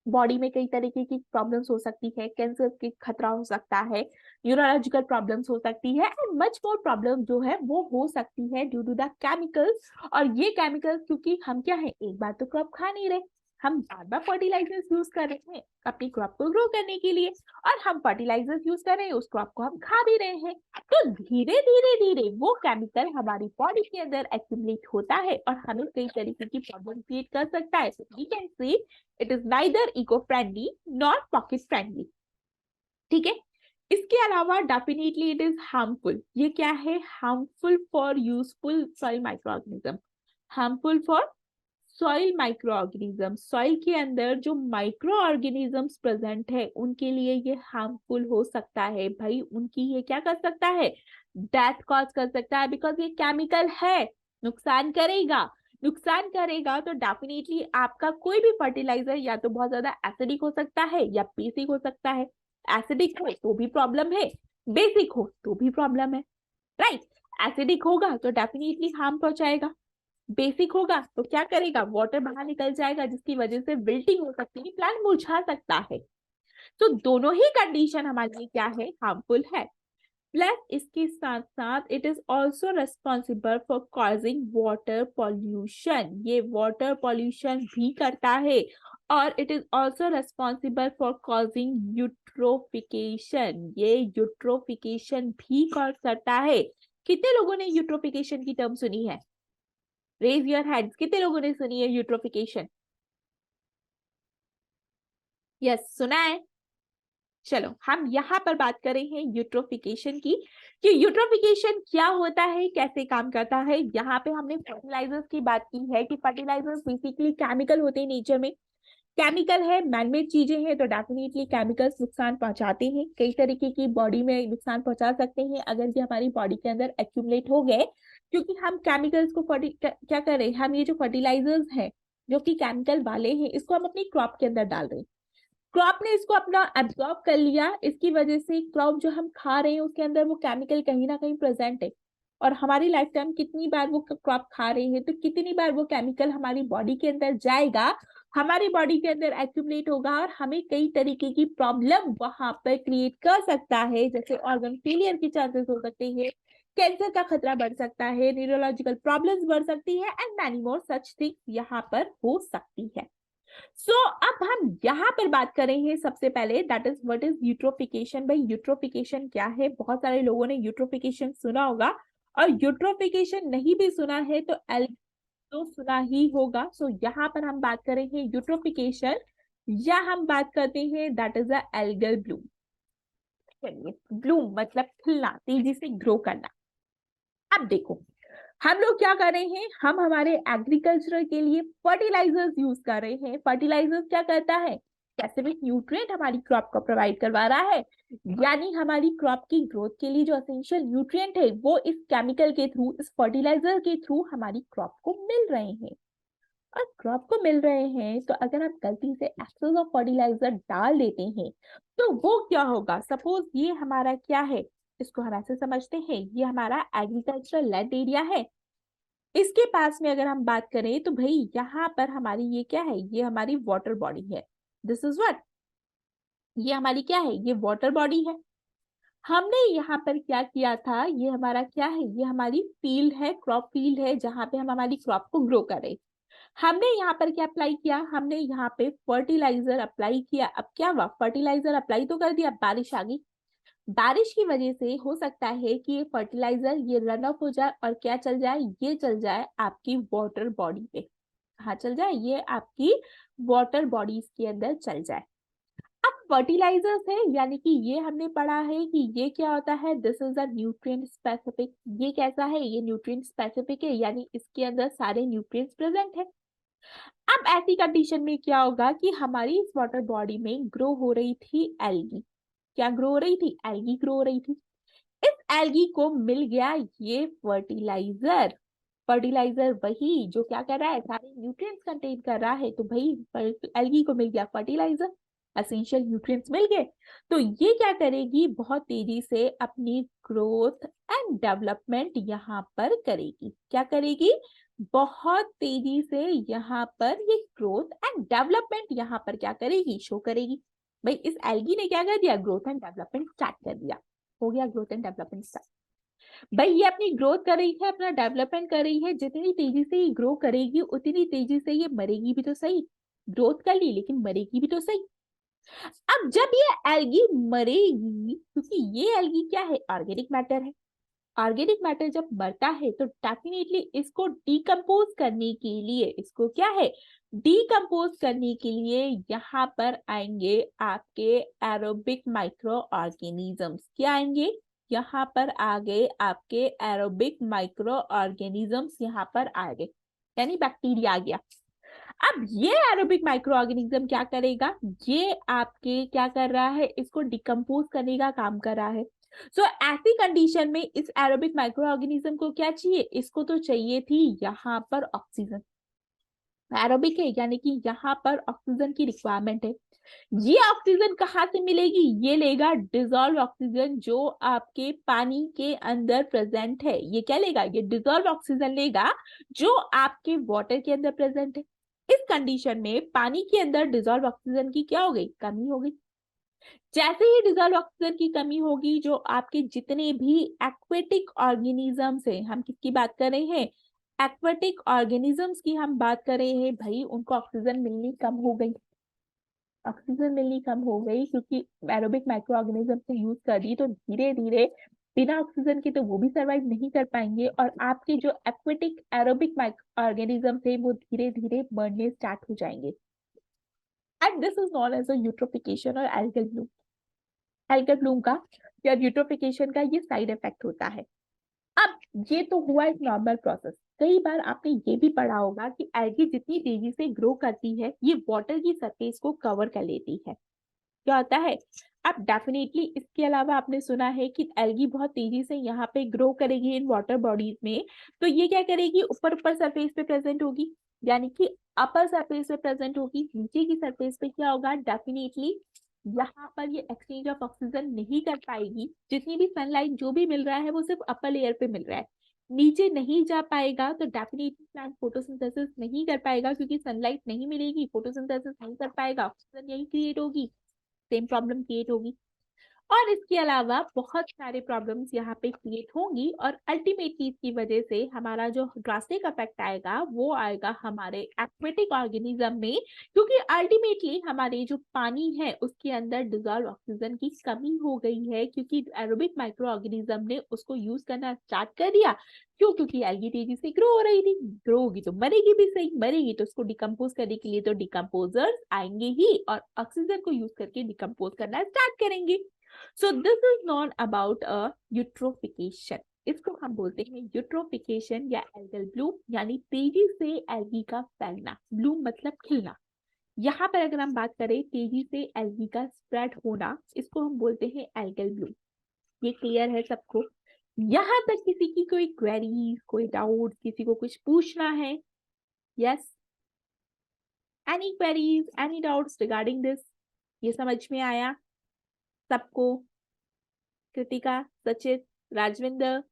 बॉडी में कई तरीके की प्रॉब्लम्स हो सकती है, कैंसर की खतरा हो सकता है, न्यूरोलॉजिकल प्रॉब्लम्स हो सकती है, एंड मच मोर प्रॉब्लम जो है वो हो सकती है ड्यू टू द केमिकल्स। और ये केमिकल्स क्योंकि हम क्या है, एक बार तो क्रॉप खा नहीं रहे, हम बार बार फर्टिलाइजर्स यूज कर रहे हैं अपनी क्रॉप को ग्रो करने के लिए, और हम फर्टिलाइजर्स यूज कर रहे हैं उस क्रॉप को हम खा भी रहे हैं। तो धीरे धीरे धीरे वो केमिकल हमारी बॉडी के अंदर एक्यूमुलेट होता है और हमें कई तरीके की प्रॉब्लम क्रिएट कर सकता है। We can say it is neither eco friendly not pocket friendly. ठीक है, इसके अलावा डेफिनेटली इट इज हार्मफुल। ये क्या है, harmful for useful soil micro organism. Harmful for soil micro organism, soil के अंदर जो माइक्रो ऑर्गेनिजम्स प्रेजेंट है उनके लिए ये हार्मफुल हो सकता है भाई। उनकी ये क्या कर सकता है, डेथ कॉज कर सकता है, बिकॉज ये केमिकल है, नुकसान करेगा। नुकसान करेगा तो डेफिनेटली आपका कोई भी फर्टिलाइजर या तो बहुत ज्यादा एसिडिक हो सकता है या बेसिक हो सकता है। एसिडिक हो तो भी प्रॉब्लम है, बेसिक हो तो भी प्रॉब्लम है, राइट। एसिडिक होगा तो डेफिनेटली हार्म पहुंचाएगा, बेसिक होगा तो क्या करेगा, वाटर बाहर निकल जाएगा जिसकी वजह से विल्टिंग हो सकती है, प्लांट मुरझा सकता है। तो दोनों ही कंडीशन हमारे लिए क्या है, हार्मफुल है। प्लस इसके साथ साथ it is also responsible for causing water pollution, ये वाटर पॉल्यूशन भी करता है, और it is also responsible for causing eutrophication, ये यूट्रोफिकेशन भी कॉज करता है। कितने लोगों ने यूट्रोफिकेशन की टर्म सुनी है, रेज योर हैंड्स, कितने लोगों ने सुनी है यूट्रोफिकेशन? यस, सुना है। चलो हम यहाँ पर बात कर रहे हैं यूट्रोफिकेशन की, कि यूट्रोफिकेशन क्या होता है, कैसे काम करता है। यहाँ पे हमने फर्टिलाइजर्स की बात की है कि फर्टिलाइजर्स बेसिकली केमिकल होते हैं नेचर में, केमिकल है, मैनमेड चीजें हैं, तो डेफिनेटली केमिकल्स नुकसान पहुंचाते हैं, कई तरीके की बॉडी में नुकसान पहुंचा सकते हैं अगर ये हमारी बॉडी के अंदर एक्यूमुलेट हो गए, क्योंकि हम केमिकल्स को क्या कर रहे हैं, हम ये जो फर्टिलाइजर्स हैं जो कि केमिकल वाले हैं इसको हम अपनी क्रॉप के अंदर डाल रहे हैं, क्रॉप ने इसको अपना एब्जॉर्ब कर लिया, इसकी वजह से क्रॉप जो हम खा रहे हैं उसके अंदर वो केमिकल कहीं ना कहीं प्रेजेंट है, और हमारी लाइफ टाइम कितनी बार वो क्रॉप खा रहे हैं तो कितनी बार वो केमिकल हमारी बॉडी के अंदर जाएगा, हमारी बॉडी के अंदर एक्यूमुलेट होगा और हमें कई तरीके की प्रॉब्लम वहां पर क्रिएट कर सकता है, जैसे ऑर्गन फेलियर के चांसेस हो सकते हैं, कैंसर का खतरा बढ़ सकता है, न्यूरोलॉजिकल प्रॉब्लम्स बढ़ सकती है, and many more such things यहाँ पर हो सकती है। अब हम यहाँ पर बात कर रहे हैं सबसे पहले, that is what is eutrophication. भाई यूट्रोफिकेशन क्या है, बहुत सारे लोगों ने यूट्रोफिकेशन सुना होगा, और यूट्रोफिकेशन नहीं भी सुना है तो तो सुना ही होगा। यहाँ पर हम बात कर रहे हैं यूट्रोफिकेशन, या हम बात करते हैं that is a algal Bloom. चलिए, ब्लूम मतलब खिलना, तेजी से ग्रो करना। अब देखो हम लोग क्या कर रहे हैं, हम हमारे एग्रीकल्चर के लिए फर्टिलाइजर्स यूज कर रहे हैं। फर्टिलाइजर्स क्या करता है, स्पेसिफिक न्यूट्रिएंट हमारी क्रॉप को प्रोवाइड करवा रहा है, यानी हमारी क्रॉप की ग्रोथ के लिए जो एसेंशियल न्यूट्रिएंट है वो इस केमिकल के थ्रू, इस फर्टिलाइजर के थ्रू हमारी क्रॉप को मिल रहे हैं। और क्रॉप को मिल रहे हैं तो अगर आप गलती से एक्सेस ऑफ फर्टिलाइजर डाल देते हैं तो वो क्या होगा, सपोज ये हमारा क्या है, इसको हम ऐसे समझते हैं ये हमारा एग्रीकल्चरल लैंड एरिया है, इसके पास में अगर हम बात करें तो भाई यहाँ पर हमारी ये क्या है, ये हमारी वाटर बॉडी है, दिस इज व्हाट, ये हमारी क्या है, ये वाटर बॉडी है। हमने यहाँ पर क्या किया था, ये हमारा क्या है, ये हमारी फील्ड है, क्रॉप फील्ड है, जहां पे हम हमारी क्रॉप को ग्रो करें। हमने यहाँ पर क्या अप्लाई किया, हमने यहाँ पे फर्टिलाइजर अप्लाई किया। अब क्या हुआ, फर्टिलाइजर अप्लाई तो कर दिया, बारिश आ गई, बारिश की वजह से हो सकता है कि ये फर्टिलाइजर ये रन ऑफ हो जाए और क्या चल जाए, ये चल जाए आपकी वाटर बॉडी पे, कहाँ चल जाए, ये आपकी वाटर बॉडीज के अंदर चल जाए। अब फर्टिलाइजर्स है, यानी कि ये हमने पढ़ा है कि ये क्या होता है, this is a nutrient specific, ये कैसा है, ये न्यूट्रिएंट स्पेसिफिक है, यानी इसके अंदर सारे न्यूट्रिएंट्स प्रेजेंट है। अब ऐसी कंडीशन में क्या होगा कि हमारी इस वाटर बॉडी में ग्रो हो रही थी एल्गी, क्या ग्रो हो रही थी, एल्गी ग्रो हो रही थी। इस एल्गी को मिल गया ये फर्टिलाइजर, फर्टिलाइजर वही जो क्या कर रहा है, सारे न्यूट्रिएंट्स कंटेन कर रहा है, तो भाई एल्गी को मिल गया फर्टिलाइजर, एसेंशियल न्यूट्रिएंट्स मिल गए, तो ये क्या करेगी, बहुत तेजी से अपनी ग्रोथ एंड डेवलपमेंट यहाँ पर करेगी, क्या करेगी, बहुत तेजी से यहाँ पर ये ग्रोथ एंड डेवलपमेंट यहाँ पर क्या करेगी, शो करेगी। भाई इस एल्गी ने क्या कर दिया, ग्रोथ एंड डेवलपमेंट स्टार्ट कर दिया, हो गया ग्रोथ एंड डेवलपमेंट स्टार्ट। भाई ये अपनी ग्रोथ कर रही है, अपना डेवलपमेंट कर रही है, जितनी तेजी से ये ग्रो करेगी उतनी तेजी से ये मरेगी भी तो सही, ग्रोथ कर ली लेकिन मरेगी भी तो सही। अब जब ये एल्गी मरेगी, क्योंकि ये एल्गी क्या है, ऑर्गेनिक मैटर है, ऑर्गेनिक मैटर जब मरता है तो डेफिनेटली इसको डिकम्पोज करने के लिए, इसको क्या है, डिकम्पोज करने के लिए यहाँ पर आएंगे आपके एरोबिक माइक्रो ऑर्गेनिजम्स, क्या आएंगे, यहाँ पर आ गए आपके एरोबिक माइक्रो ऑर्गेनिजम्स, यहाँ पर आ गए, यानी बैक्टीरिया आ गया। अब ये एरोबिक माइक्रो ऑर्गेनिज्म क्या करेगा, ये आपके क्या कर रहा है, इसको डिकम्पोज करने का काम कर रहा है। ऐसी कंडीशन में इस एरोबिक माइक्रो ऑर्गेनिज्म को क्या चाहिए, इसको तो चाहिए थी यहाँ पर ऑक्सीजन, एरोबिक है यानी कि यहाँ पर ऑक्सीजन की रिक्वायरमेंट है। ये ऑक्सीजन कहाँ से मिलेगी? ये लेगा डिजॉल्व ऑक्सीजन जो आपके पानी के अंदर प्रेजेंट है। ये क्या लेगा? ये डिजॉल्व ऑक्सीजन लेगा जो आपके वाटर के अंदर प्रेजेंट है। इस कंडीशन में पानी के अंदर डिजॉल्व ऑक्सीजन की क्या हो गई? कमी हो गई। जैसे ही डिजॉल्व ऑक्सीजन की कमी होगी, जो आपके जितने भी एक्वेटिक ऑर्गेनिजम्स हैं, हम किसकी बात कर रहे हैं? एक्वेटिक ऑर्गेनिजम्स की हम बात कर रहे हैं भाई, उनको ऑक्सीजन मिलनी कम हो गई। ऑक्सीजन मिलनी कम हो गई क्योंकि एरोबिक माइक्रो ऑर्गेनिज्म से यूज कर दी, तो धीरे धीरे बिना ऑक्सीजन के तो वो भी सर्वाइव नहीं कर पाएंगे और आपके जो एक्वेटिक एरोबिक ऑर्गेनिज्म थे वो धीरे धीरे मरने स्टार्ट हो जाएंगे। And this is known as a eutrophication और एल्गल ब्लूम। एल्गल ब्लूम का या यूट्रोफिकेशन का ये साइड इफेक्ट होता है। अब ये तो हुआ एक नॉर्मल प्रोसेस। कई बार आपने ये भी पढ़ा होगा कि एल्गी जितनी तेजी से ग्रो करती है, ये वाटर की सरफेस को कवर कर लेती है। क्या होता है? अब डेफिनेटली इसके अलावा आपने सुना है कि एल्गी बहुत तेजी से यहाँ पे ग्रो करेगी इन वाटर बॉडीज में, तो ये क्या करेगी? ऊपर ऊपर सरफेस पे प्रेजेंट होगी, यानी कि अपर सरफेस पे प्रेजेंट होगी। नीचे की सरफेस पे क्या होगा? डेफिनेटली यहाँ पर ये एक्सचेंज ऑफ ऑक्सीजन नहीं कर पाएगी। जितनी भी सनलाइट जो भी मिल रहा है वो सिर्फ अपर लेयर पे मिल रहा है, नीचे नहीं जा पाएगा, तो डेफिनेटली प्लांट फोटोसिंथेसिस नहीं कर पाएगा क्योंकि सनलाइट नहीं मिलेगी, फोटोसिंथेसिस नहीं कर पाएगा, ऑक्सीजन यही क्रिएट होगी, सेम प्रॉब्लम क्रिएट होगी। और इसके अलावा बहुत सारे प्रॉब्लम्स यहाँ पे क्रिएट होंगी और अल्टीमेटली इसकी वजह से हमारा जो ड्रास्टिक इफेक्ट आएगा वो आएगा हमारे एक्वेटिक ऑर्गेनिज्म में, क्योंकि अल्टीमेटली हमारे जो पानी है उसके अंदर डिजॉल्व ऑक्सीजन की कमी हो गई है, क्योंकि एरोबिक माइक्रो ऑर्गेनिज्म ने उसको यूज करना स्टार्ट कर दिया। क्यों? क्योंकि एल्गी तेजी से ग्रो हो रही थी। ग्रो होगी तो मरेगी भी, सही मरेगी तो उसको डिकम्पोज करने के लिए तो डिकम्पोजर्स आएंगे ही और ऑक्सीजन को यूज करके डिकम्पोज करना स्टार्ट करेंगे। So this is known about a eutrophication. इसको हम बोलते हैं यूट्रोफिकेशन या एल्गल ब्लूम, यानी तेजी से एल्गी का फैलना। ब्लूम मतलब खिलना। यहाँ पर अगर हम बात करें तेजी से एल्गी का स्प्रेड होना, इसको हम बोलते हैं एल्गल ब्लूम। ये क्लियर है सबको? यहाँ तक किसी की कोई क्वेरीज, कोई डाउट, किसी को कुछ पूछना है? Yes, any queries, any doubts regarding this? ये समझ में आया सबको? कृतिका, सचित, राजविंदर,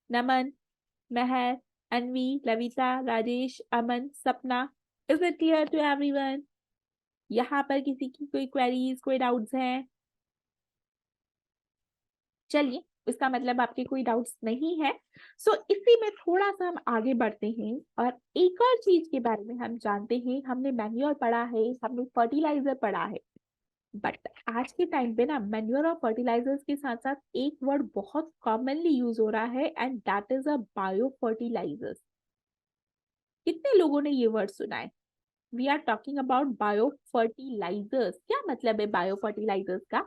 नमन, महर, Anvi, लविता, Rajesh, Aman, Sapna, is it clear to everyone? यहाँ पर किसी की कोई क्वेरीज, कोई डाउट्स हैं? चलिए, इसका मतलब आपके कोई डाउट्स नहीं है। सो इसी में थोड़ा सा हम आगे बढ़ते हैं और एक और चीज के बारे में हम जानते हैं। हमने मैन्योर पढ़ा है, हमने फर्टिलाइजर पढ़ा है, बट आज के टाइम पे ना मैन्योर और फर्टिलाइजर्स के साथ साथ एक वर्ड बहुत कॉमनली यूज हो रहा है and that is a bio fertilizers. कितने लोगों ने ये वर्ड सुना है? We are talking about bio fertilizers. क्या मतलब है बायो फर्टिलाइजर्स का?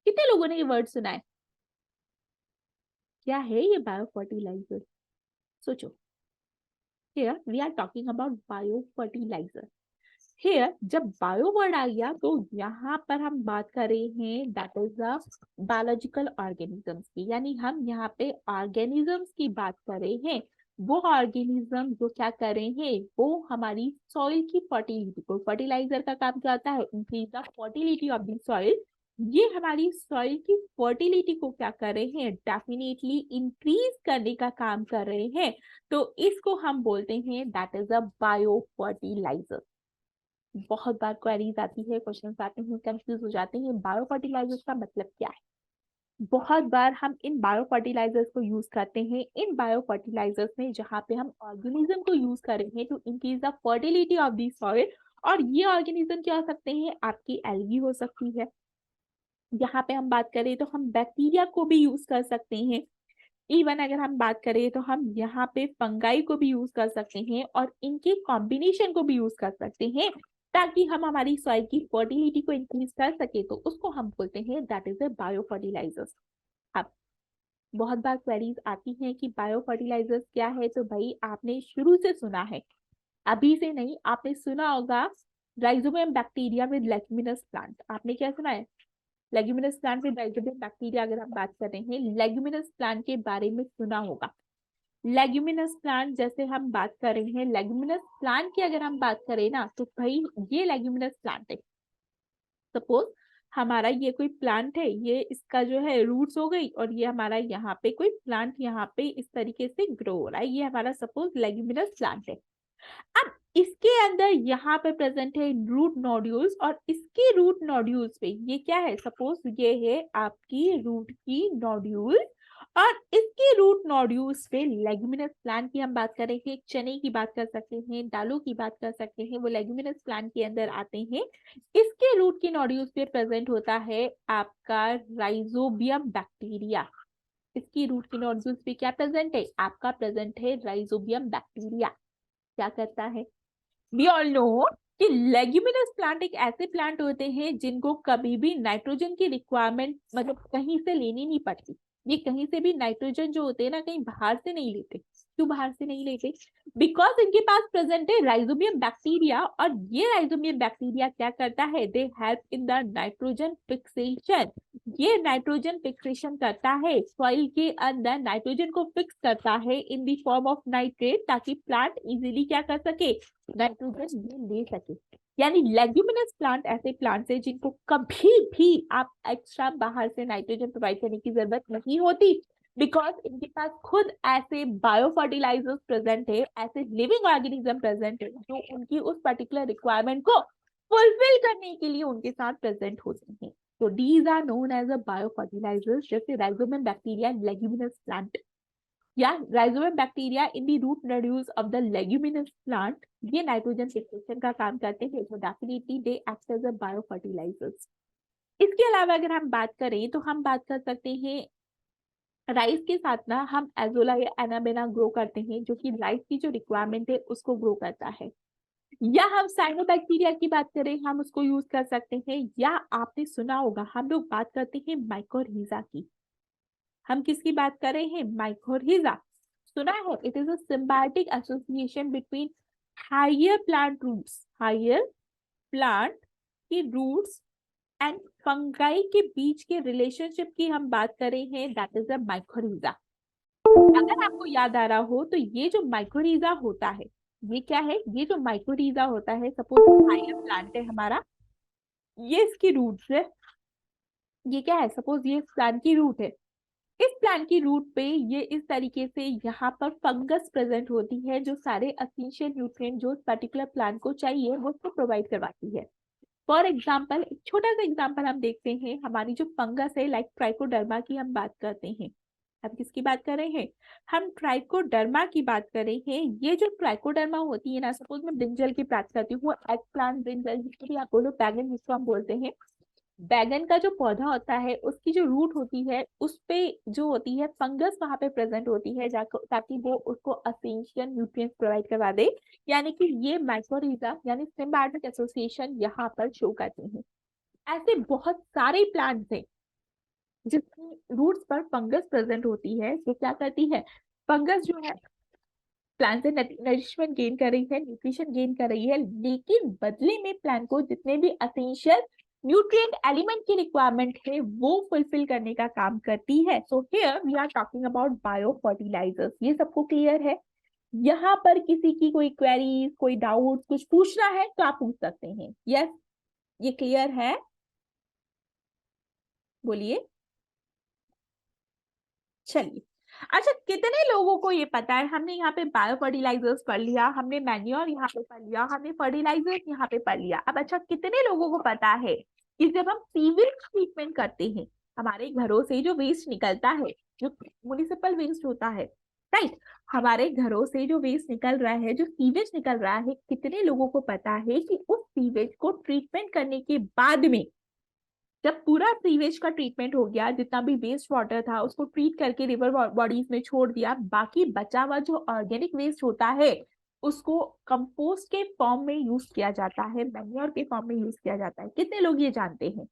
कितने लोगों ने ये वर्ड सुना है? क्या है ये बायो फर्टिलाइजर? सोचो। Here we are talking about bio fertilizer. Here, जब बायो वर्ड आ गया तो यहाँ पर हम बात कर रहे हैं that is the biological organisms की, यानी हम यहाँ पे ऑर्गेनिजम्स की बात कर रहे हैं। वो ऑर्गेनिज्म जो क्या कर रहे हैं, वो हमारी सॉइल की फर्टिलिटी को, फर्टिलाइजर का काम क्या होता है? Increase the fertility of the soil. ये हमारी सॉइल की फर्टिलिटी को क्या कर रहे हैं? डेफिनेटली इंक्रीज करने का काम कर रहे हैं। तो इसको हम बोलते हैं that is a bio fertilizer. बहुत बार क्वेरीज आती है, क्वेश्चंस आते हैं, कंफ्यूज हो जाते हैं बायो फर्टिलाइजर्स का मतलब क्या है। बहुत बार हम इन बायो फर्टिलाइजर्स को यूज करते हैं। इन बायो फर्टिलाइजर्स में जहाँ पे हम ऑर्गेनिज्म को यूज कर रहे हैं to increase the fertility of the soil, और ये ऑर्गेनिज्म क्या हो सकते हैं? आपकी एल्गी हो सकती है। यहाँ पे हम बात करें तो हम बैक्टीरिया को भी यूज कर सकते हैं। इवन अगर हम बात करें तो हम यहाँ पे फंगाई को भी यूज कर सकते हैं और इनके कॉम्बिनेशन को भी यूज कर सकते हैं ताकि हम हमारी सॉइल की फर्टिलिटी को इंक्रीज कर सके, तो उसको हम बोलते हैं that is a bio fertilizers. अब बहुत बार क्वेरीज आती हैं कि बायो फर्टिलाइजर्स क्या है, तो भाई आपने शुरू से सुना है, अभी से नहीं, आपने सुना होगा rhizobium bacteria with leguminous plant. आपने क्या सुना है? Leguminous plant with rhizobium bacteria. अगर हम बात कर रहे हैं लेग्यूमिनस प्लांट के बारे में सुना होगा। लेग्यूमिनस प्लांट जैसे हम बात कर रहे हैं, लेग्यूमिनस प्लांट की अगर हम बात करें ना तो भाई ये लेग्यूमिनस प्लांट है। सपोज हमारा ये कोई प्लांट है, ये इसका जो है रूट्स हो गई और ये हमारा यहाँ पे कोई प्लांट यहाँ पे इस तरीके से ग्रो हो रहा है, ये हमारा सपोज लेग्यूमिनस प्लांट है। अब इसके अंदर यहाँ पे प्रेजेंट है रूट नोड्यूल्स और इसके रूट नोड्यूल्स पे ये क्या है, सपोज ये है आपकी रूट की नोड्यूल और इसके रूट नोड्यूल्स पे लेग्यूमिनस प्लांट की हम बात करेंगे, चने की बात कर सकते हैं, दालों की बात कर सकते हैं, वो लेग्यूमिनस प्लांट के अंदर आते हैं। इसके रूट की नोड्यूल्स पे प्रेजेंट होता है आपका राइजोबियम बैक्टीरिया। इसकी रूट की नोड्यूल्स पे क्या प्रेजेंट है, आपका प्रेजेंट है राइजोबियम बैक्टीरिया। क्या करता है, वी ऑल नो कि लेग्यूमिनस प्लांट एक ऐसे प्लांट होते हैं जिनको कभी भी नाइट्रोजन की रिक्वायरमेंट मतलब कहीं से लेनी नहीं पड़ती। ये कहीं से भी नाइट्रोजन जो होते हैं ना कहीं बाहर से नहीं लेते। क्यों बाहर से नहीं लेते, बिकॉज इनके पास प्रेजेंट है राइजोबियम बैक्टीरिया और ये राइजोबियम बैक्टीरिया क्या करता है, they help in the nitrogen fixation. ये नाइट्रोजन फिक्सेशन करता है, सॉइल के अंदर नाइट्रोजन को फिक्स करता है in the form of nitrate, ताकि प्लांट इजीली क्या कर सके, नाइट्रोजन ये ले सके। यानी लेग्यूमिनस प्लांट ऐसे प्लांट्स है जिनको कभी भी आप एक्स्ट्रा बाहर से नाइट्रोजन प्रोवाइड करने की जरूरत नहीं होती, बिकॉज इनके पास खुद ऐसे बायो फर्टिलाइजर्स प्रेजेंट है, ऐसे लिविंग ऑर्गेनिज्म प्रेजेंट है जो उनकी उस पर्टिकुलर रिक्वायरमेंट को फुलफिल करने के लिए उनके साथ प्रेजेंट होते हैं। तो these are known as a biofertilizers, जैसे राइजोबियम बैक्टीरिया लेग्यूमिनस प्लांट या rhizobium bacteria in the root nodules of the leguminous plant, ये नाइट्रोजन फिक्सेशन का काम करते हैं, तो definitely they act as a biofertilizers. इसके अलावा अगर हम बात करें तो हम बात कर सकते हैं राइस के साथ ना हम एजोला या एनाबेना ग्रो करते हैं, जो कि राइस की जो रिक्वायरमेंट है उसको ग्रो करता है। या हम साइनोबैक्टीरिया की बात करें, हम उसको यूज कर सकते हैं। या आपने सुना होगा हम लोग बात करते हैं माइकोरहिजा की। हम किसकी बात कर रहे हैं, माइकोरहिजा। सुना है, it is a symbiotic association between higher plant roots, higher plant की रूट्स एंड फंगाई के बीच के रिलेशनशिप की हम बात कर रहे हैं, दैट इज अ माइकोरहिजा। अगर आपको याद आ रहा हो तो ये जो माइकोरहिजा होता है, ये क्या है, ये जो माइकोरहिजा होता है, सपोज हायर प्लांट है हमारा, ये इसकी रूट्स है, ये क्या है, सपोज ये प्लांट की रूट है। इस प्लांट की रूट पे ये इस तरीके से यहाँ पर फंगस प्रेजेंट होती है, जो सारे एसेंशियल न्यूट्रिएंट जो पर्टिकुलर प्लांट को चाहिए वो उसको प्रोवाइड करवाती है। फॉर एग्जाम्पल, एक छोटा सा एग्जाम्पल हम देखते हैं, हमारी जो फंगस है लाइक ट्राइकोडर्मा की हम बात करते हैं। हम किसकी बात कर रहे हैं, हम ट्राइकोडर्मा की बात कर रहे हैं। ये जो ट्राइकोडर्मा होती है ना, सपोज मैं ब्रिंजल की बात करती हूँ, एग प्लांट ब्रिंजल, जिसको भी आप बोलो बैगन जिसको हम बोलते हैं, बैगन का जो पौधा होता है उसकी जो रूट होती है उस पे जो होती है फंगस वहां पे प्रेजेंट होती है, ताकि वो उसको एसेंशियल न्यूट्रिएंट्स प्रोवाइड करवा दे। यानी कि ये माइकोरहिजा यानी सिम्बायोटिक एसोसिएशन यहाँ पर शो करते हैं। ऐसे बहुत सारे प्लांट्स हैं जिसकी रूट्स पर फंगस प्रेजेंट होती है, जो क्या करती है, फंगस जो है प्लांट से नरिशमेंट गेन कर रही है, न्यूट्रिशन गेन कर रही है, लेकिन बदले में प्लांट को जितने भी एसेंशियल न्यूट्रिएंट एलिमेंट की रिक्वायरमेंट है वो फुलफिल करने का काम करती है। So here we are talking about bio fertilizers. ये सबको क्लियर है? यहाँ पर किसी की कोई क्वेरीज, कोई डाउट, कुछ पूछना है तो आप पूछ सकते हैं। यस, ये क्लियर है, बोलिए। चलिए, अच्छा कितने लोगों को ये पता है, हमने यहाँ पे बायो फर्टिलाइजर्स पढ़ लिया, हमने मैन्योर यहाँ पे पढ़ लिया, हमने फर्टिलाइजर्स यहाँ पे पढ़ लिया। अब अच्छा कितने लोगों को पता है कि जब हम सीवेज ट्रीटमेंट करते हैं, हमारे घरों से जो वेस्ट निकलता है, जो म्युनिसिपल वेस्ट होता है, राइट, हमारे घरों से जो वेस्ट निकल रहा है, जो सीवेज निकल रहा है, कितने लोगों को पता है कि उस सीवेज को ट्रीटमेंट करने के बाद में, जब पूरा सीवेज का ट्रीटमेंट हो गया, जितना भी वेस्ट वाटर था उसको ट्रीट करके रिवर बॉडीज में छोड़ दिया, बाकी बचा हुआ जो ऑर्गेनिक वेस्ट होता है उसको कंपोस्ट के फॉर्म में यूज किया जाता है, मैन्योर के फॉर्म में यूज किया जाता है। कितने लोग ये जानते हैं?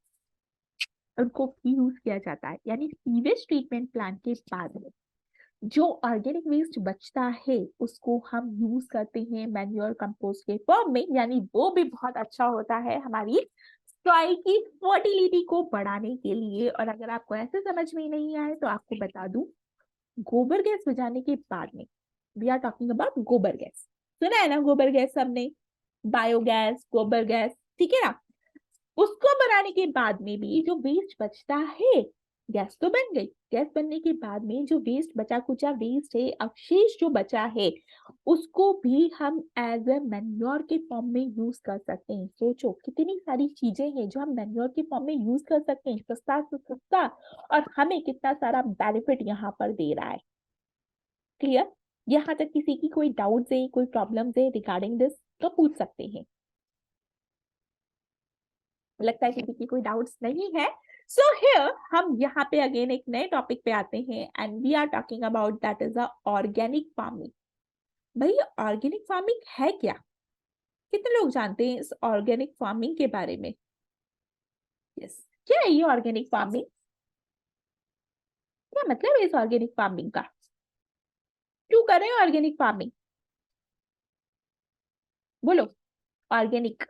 उनको भी यूज किया जाता है। यानी सीवेज ट्रीटमेंट प्लांट के बाद में जो ऑर्गेनिक वेस्ट बचता है उसको हम यूज करते हैं मैन्योर कंपोस्ट के फॉर्म में। यानी वो भी बहुत अच्छा होता है हमारी सॉइल की फर्टिलिटी को बढ़ाने के लिए। और अगर आपको ऐसे समझ में नहीं आए तो आपको बता दूं, गोबर गैस बचाने के बाद में वी आर टॉकिंग अबाउट गोबर गैस। सुना है ना गोबर गैस सबने, बायोगैस, गोबर गैस, ठीक है ना। उसको बनाने के बाद में भी जो वेस्ट बचता है, गैस तो बन गई, गैस बनने के बाद में जो वेस्ट बचा कुचा वेस्ट है, अवशेष जो बचा है, उसको भी हम एज ए मैन्योर के फॉर्म में यूज कर सकते हैं। सोचो कितनी सारी चीजें हैं जो हम मैन्योर के फॉर्म में यूज कर सकते हैं, सस्ता से सस्ता, और हमें कितना सारा बेनिफिट यहाँ पर दे रहा है। क्लियर? यहाँ तक किसी की कोई डाउट्स है, कोई प्रॉब्लम्स है रिगार्डिंग दिस तो पूछ सकते हैं। लगता है किसी की कोई डाउट्स नहीं है। सो हियर हम यहाँ पे अगेन एक नए टॉपिक पे आते हैं and we are talking about that is a organic farming. भाई ऑर्गेनिक फार्मिंग है क्या? कितने लोग जानते हैं इस ऑर्गेनिक फार्मिंग के बारे में? यस, क्या है ये ऑर्गेनिक फार्मिंग? क्या मतलब है इस ऑर्गेनिक फार्मिंग का? क्यों कर रहे हैं ऑर्गेनिक फार्मिंग? बोलो। ऑर्गेनिक,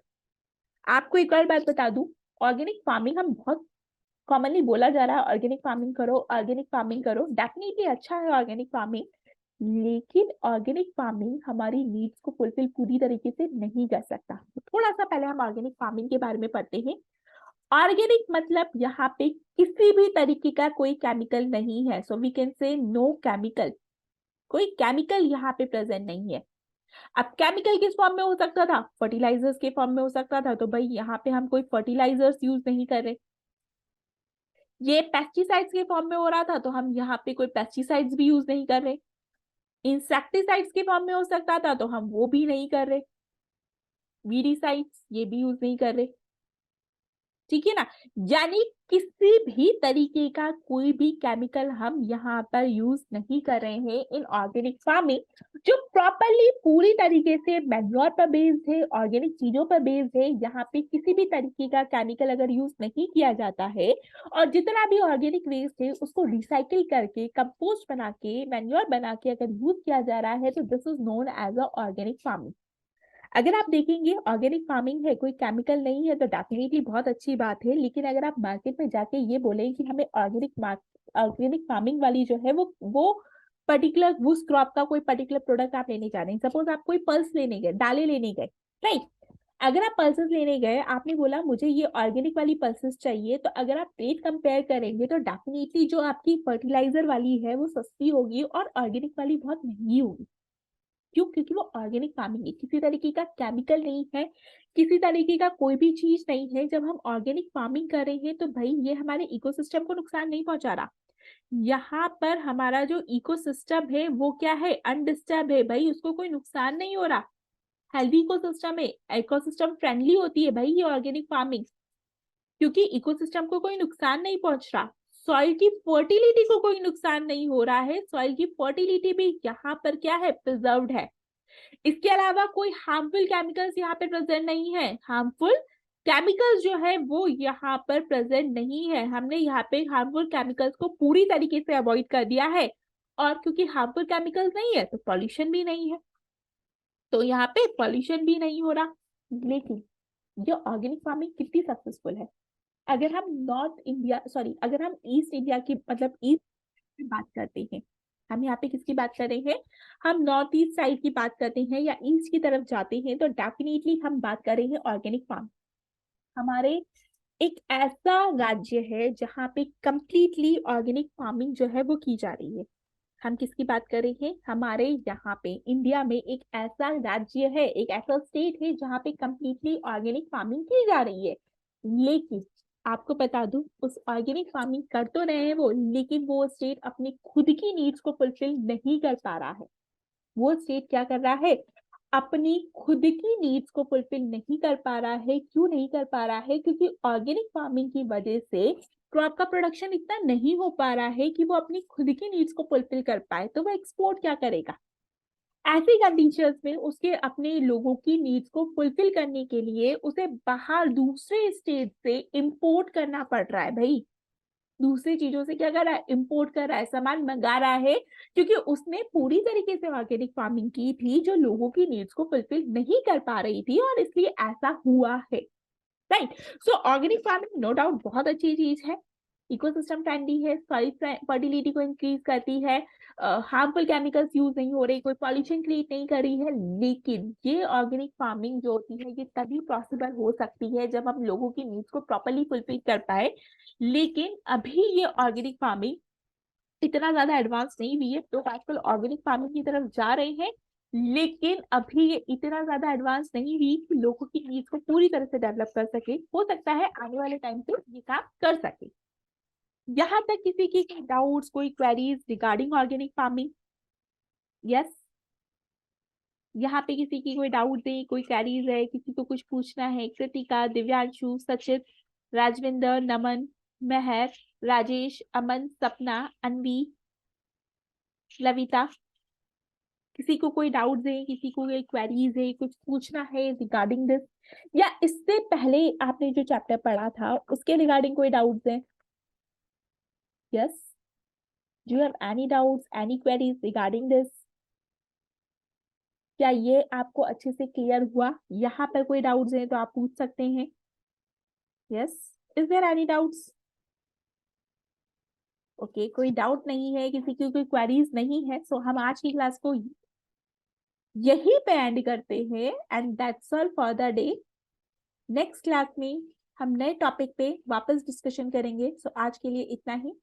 आपको एक और बात बता दूं, ऑर्गेनिक फार्मिंग हम बहुत कॉमनली बोला जा रहा है, ऑर्गेनिक फार्मिंग करो, ऑर्गेनिक फार्मिंग करो, डेफिनेटली अच्छा है ऑर्गेनिक फार्मिंग, लेकिन ऑर्गेनिक फार्मिंग हमारी नीड्स को फुलफिल पूरी तरीके से नहीं कर सकता। थोड़ा सा पहले हम ऑर्गेनिक फार्मिंग के बारे में पढ़ते हैं। ऑर्गेनिक मतलब यहाँ पे किसी भी तरीके का कोई केमिकल नहीं है, so we can say no chemical, कोई केमिकल यहाँ पे प्रेजेंट नहीं है। अब केमिकल किस फॉर्म में हो सकता था? फर्टिलाइजर्स के फॉर्म में हो सकता था, तो भाई यहाँ पे हम कोई फर्टिलाइजर्स यूज नहीं कर रहे। ये पेस्टिसाइड्स के फॉर्म में हो रहा था, तो हम यहाँ पे कोई पेस्टिसाइड्स भी यूज नहीं कर रहे। इंसेक्टिसाइड्स के फॉर्म में हो सकता था, तो हम वो भी नहीं कर रहे। वीडिसाइड्स ये भी यूज नहीं कर रहे, ठीक है ना। यानी किसी भी तरीके का कोई भी केमिकल हम यहाँ पर यूज नहीं कर रहे हैं इन ऑर्गेनिक फार्मिंग, जो प्रॉपरली पूरी तरीके से मैन्योर पर बेस्ड है, ऑर्गेनिक चीजों पर बेस्ड है। यहाँ पे किसी भी तरीके का केमिकल अगर यूज नहीं किया जाता है, और जितना भी ऑर्गेनिक वेस्ट है उसको रिसाइकिल करके कंपोस्ट बना के मैन्योर बना के अगर यूज किया जा रहा है, तो this is known as a organic farming. अगर आप देखेंगे ऑर्गेनिक फार्मिंग है, कोई केमिकल नहीं है, तो डेफिनेटली बहुत अच्छी बात है। लेकिन अगर आप मार्केट में जाके ये बोले कि हमें ऑर्गेनिक फार्मिंग वाली जो है वो पर्टिकुलर उस क्रॉप का कोई पर्टिकुलर प्रोडक्ट आप लेने जा रहे हैं, सपोज आप कोई पल्स लेने गए, दालें लेने गए, राइट। अगर आप पल्सेस लेने गए, आपने बोला मुझे ये ऑर्गेनिक वाली पल्सेस चाहिए, तो अगर आप रेट कंपेयर करेंगे तो डेफिनेटली जो आपकी फर्टिलाइजर वाली है वो सस्ती होगी और ऑर्गेनिक वाली बहुत महंगी होगी। क्यों? क्योंकि वो ऑर्गेनिक फार्मिंग है, किसी तरीके का केमिकल नहीं है, किसी तरीके का कोई भी चीज नहीं है। जब हम ऑर्गेनिक फार्मिंग कर रहे हैं तो भाई ये हमारे इकोसिस्टम को नुकसान नहीं पहुंचा रहा। यहाँ पर हमारा जो इकोसिस्टम है वो क्या है? अनडिस्टर्ब है भाई, उसको कोई नुकसान नहीं हो रहा। हेल्दी इकोसिस्टम है, इकोसिस्टम फ्रेंडली होती है भाई ये ऑर्गेनिक फार्मिंग, क्योंकि इकोसिस्टम को कोई नुकसान नहीं पहुंच रहा। सॉइल की फर्टिलिटी को कोई नुकसान नहीं हो रहा है, सॉइल की फर्टिलिटी भी यहाँ पर क्या है? प्रिजर्व्ड है। इसके अलावा कोई हार्मफुल केमिकल्स यहाँ पे प्रेजेंट नहीं है, हार्मफुल केमिकल्स जो है वो यहाँ पर प्रेजेंट नहीं है। हमने यहाँ पे हार्मफुल केमिकल्स को पूरी तरीके से अवॉइड कर दिया है, और क्योंकि हार्मफुल केमिकल्स नहीं है तो पॉल्यूशन भी नहीं है, तो यहाँ पे पॉल्यूशन भी नहीं हो रहा। लेकिन ये ऑर्गेनिक फार्मिंग कितनी सक्सेसफुल है? अगर हम नॉर्थ इंडिया, सॉरी, अगर हम ईस्ट इंडिया की मतलब ईस्ट की बात करते हैं, हम यहाँ पे किसकी बात कर रहे हैं? हम नॉर्थ ईस्ट साइड की बात करते हैं या ईस्ट की तरफ जाते हैं, तो डेफिनेटली हम बात कर रहे हैं ऑर्गेनिक फार्म। हमारे एक ऐसा राज्य है जहाँ पे कंप्लीटली ऑर्गेनिक फार्मिंग जो है वो की जा रही है। हम किसकी बात कर रहे हैं? हमारे यहाँ पे इंडिया में एक ऐसा राज्य है, एक ऐसा स्टेट है जहाँ पे कंप्लीटली ऑर्गेनिक फार्मिंग की जा रही है। लेकिन आपको बता दूं, उस ऑर्गेनिक फार्मिंग कर तो रहे हैं वो, लेकिन वो स्टेट अपनी खुद की नीड्स को फुलफिल नहीं कर पा रहा है। वो स्टेट क्या कर रहा है? अपनी खुद की नीड्स को फुलफिल नहीं कर पा रहा है। क्यों नहीं कर पा रहा है? क्योंकि ऑर्गेनिक फार्मिंग की वजह से क्रॉप का प्रोडक्शन इतना नहीं हो पा रहा है कि वो अपनी खुद की नीड्स को फुलफिल कर पाए, तो वो एक्सपोर्ट क्या करेगा? ऐसी कंडीशंस में उसके अपने लोगों की नीड्स को फुलफिल करने के लिए उसे बाहर दूसरे स्टेट से इंपोर्ट करना पड़ रहा है भाई। दूसरी चीजों से क्या कर रहा है? इंपोर्ट कर रहा है, सामान मंगा रहा है, क्योंकि उसने पूरी तरीके से ऑर्गेनिक फार्मिंग की थी जो लोगों की नीड्स को फुलफिल नहीं कर पा रही थी, और इसलिए ऐसा हुआ है, right. So organic farming no doubt बहुत अच्छी चीज है, इकोसिस्टम फ्रेंडली है, सॉइल फर्टिलिटी को इंक्रीज करती है, हार्मफुल केमिकल्स यूज नहीं हो रही, कोई पॉल्यूशन क्रिएट नहीं कर रही है। लेकिन ये ऑर्गेनिक फार्मिंग जो होती है ये तभी पॉसिबल हो सकती है जब हम लोगों की नीड्स को प्रॉपरली फुलफिल कर पाए। लेकिन अभी ये ऑर्गेनिक फार्मिंग इतना ज्यादा एडवांस नहीं हुई है, तो आजकल ऑर्गेनिक फार्मिंग की तरफ जा रहे हैं, लेकिन अभी ये इतना ज्यादा एडवांस नहीं हुई कि लोगों की नीड्स को पूरी तरह से डेवलप कर सके। हो सकता है आने वाले टाइम पे ये काम कर सके। यहाँ तक किसी की डाउट्स, कोई queries regarding organic farming? Yes, यहाँ पे किसी की कोई डाउट है, कोई क्वेरीज है, किसी को कुछ पूछना है? कृतिका, दिव्यांशु, सचित, राजविंदर, नमन, मेहर, राजेश, अमन, सपना, अनवी, लविता, किसी को कोई डाउट्स है, किसी को कोई क्वेरीज है, कुछ पूछना है रिगार्डिंग दिस, या इससे पहले आपने जो चैप्टर पढ़ा था उसके रिगार्डिंग कोई डाउट्स है? Yes, do you have any doubts, any queries regarding this? क्या ये आपको अच्छे से क्लियर हुआ? यहाँ पर कोई डाउट्स हैं तो आप पूछ सकते हैं। Yes, is there any doubts? Okay, कोई डाउट नहीं है, किसी की कोई क्वेरीज नहीं है, सो हम आज की क्लास को यहीं पे एंड करते हैं। And that's all for the day. Next class में हम नए टॉपिक पे वापस डिस्कशन करेंगे। सो आज के लिए इतना ही।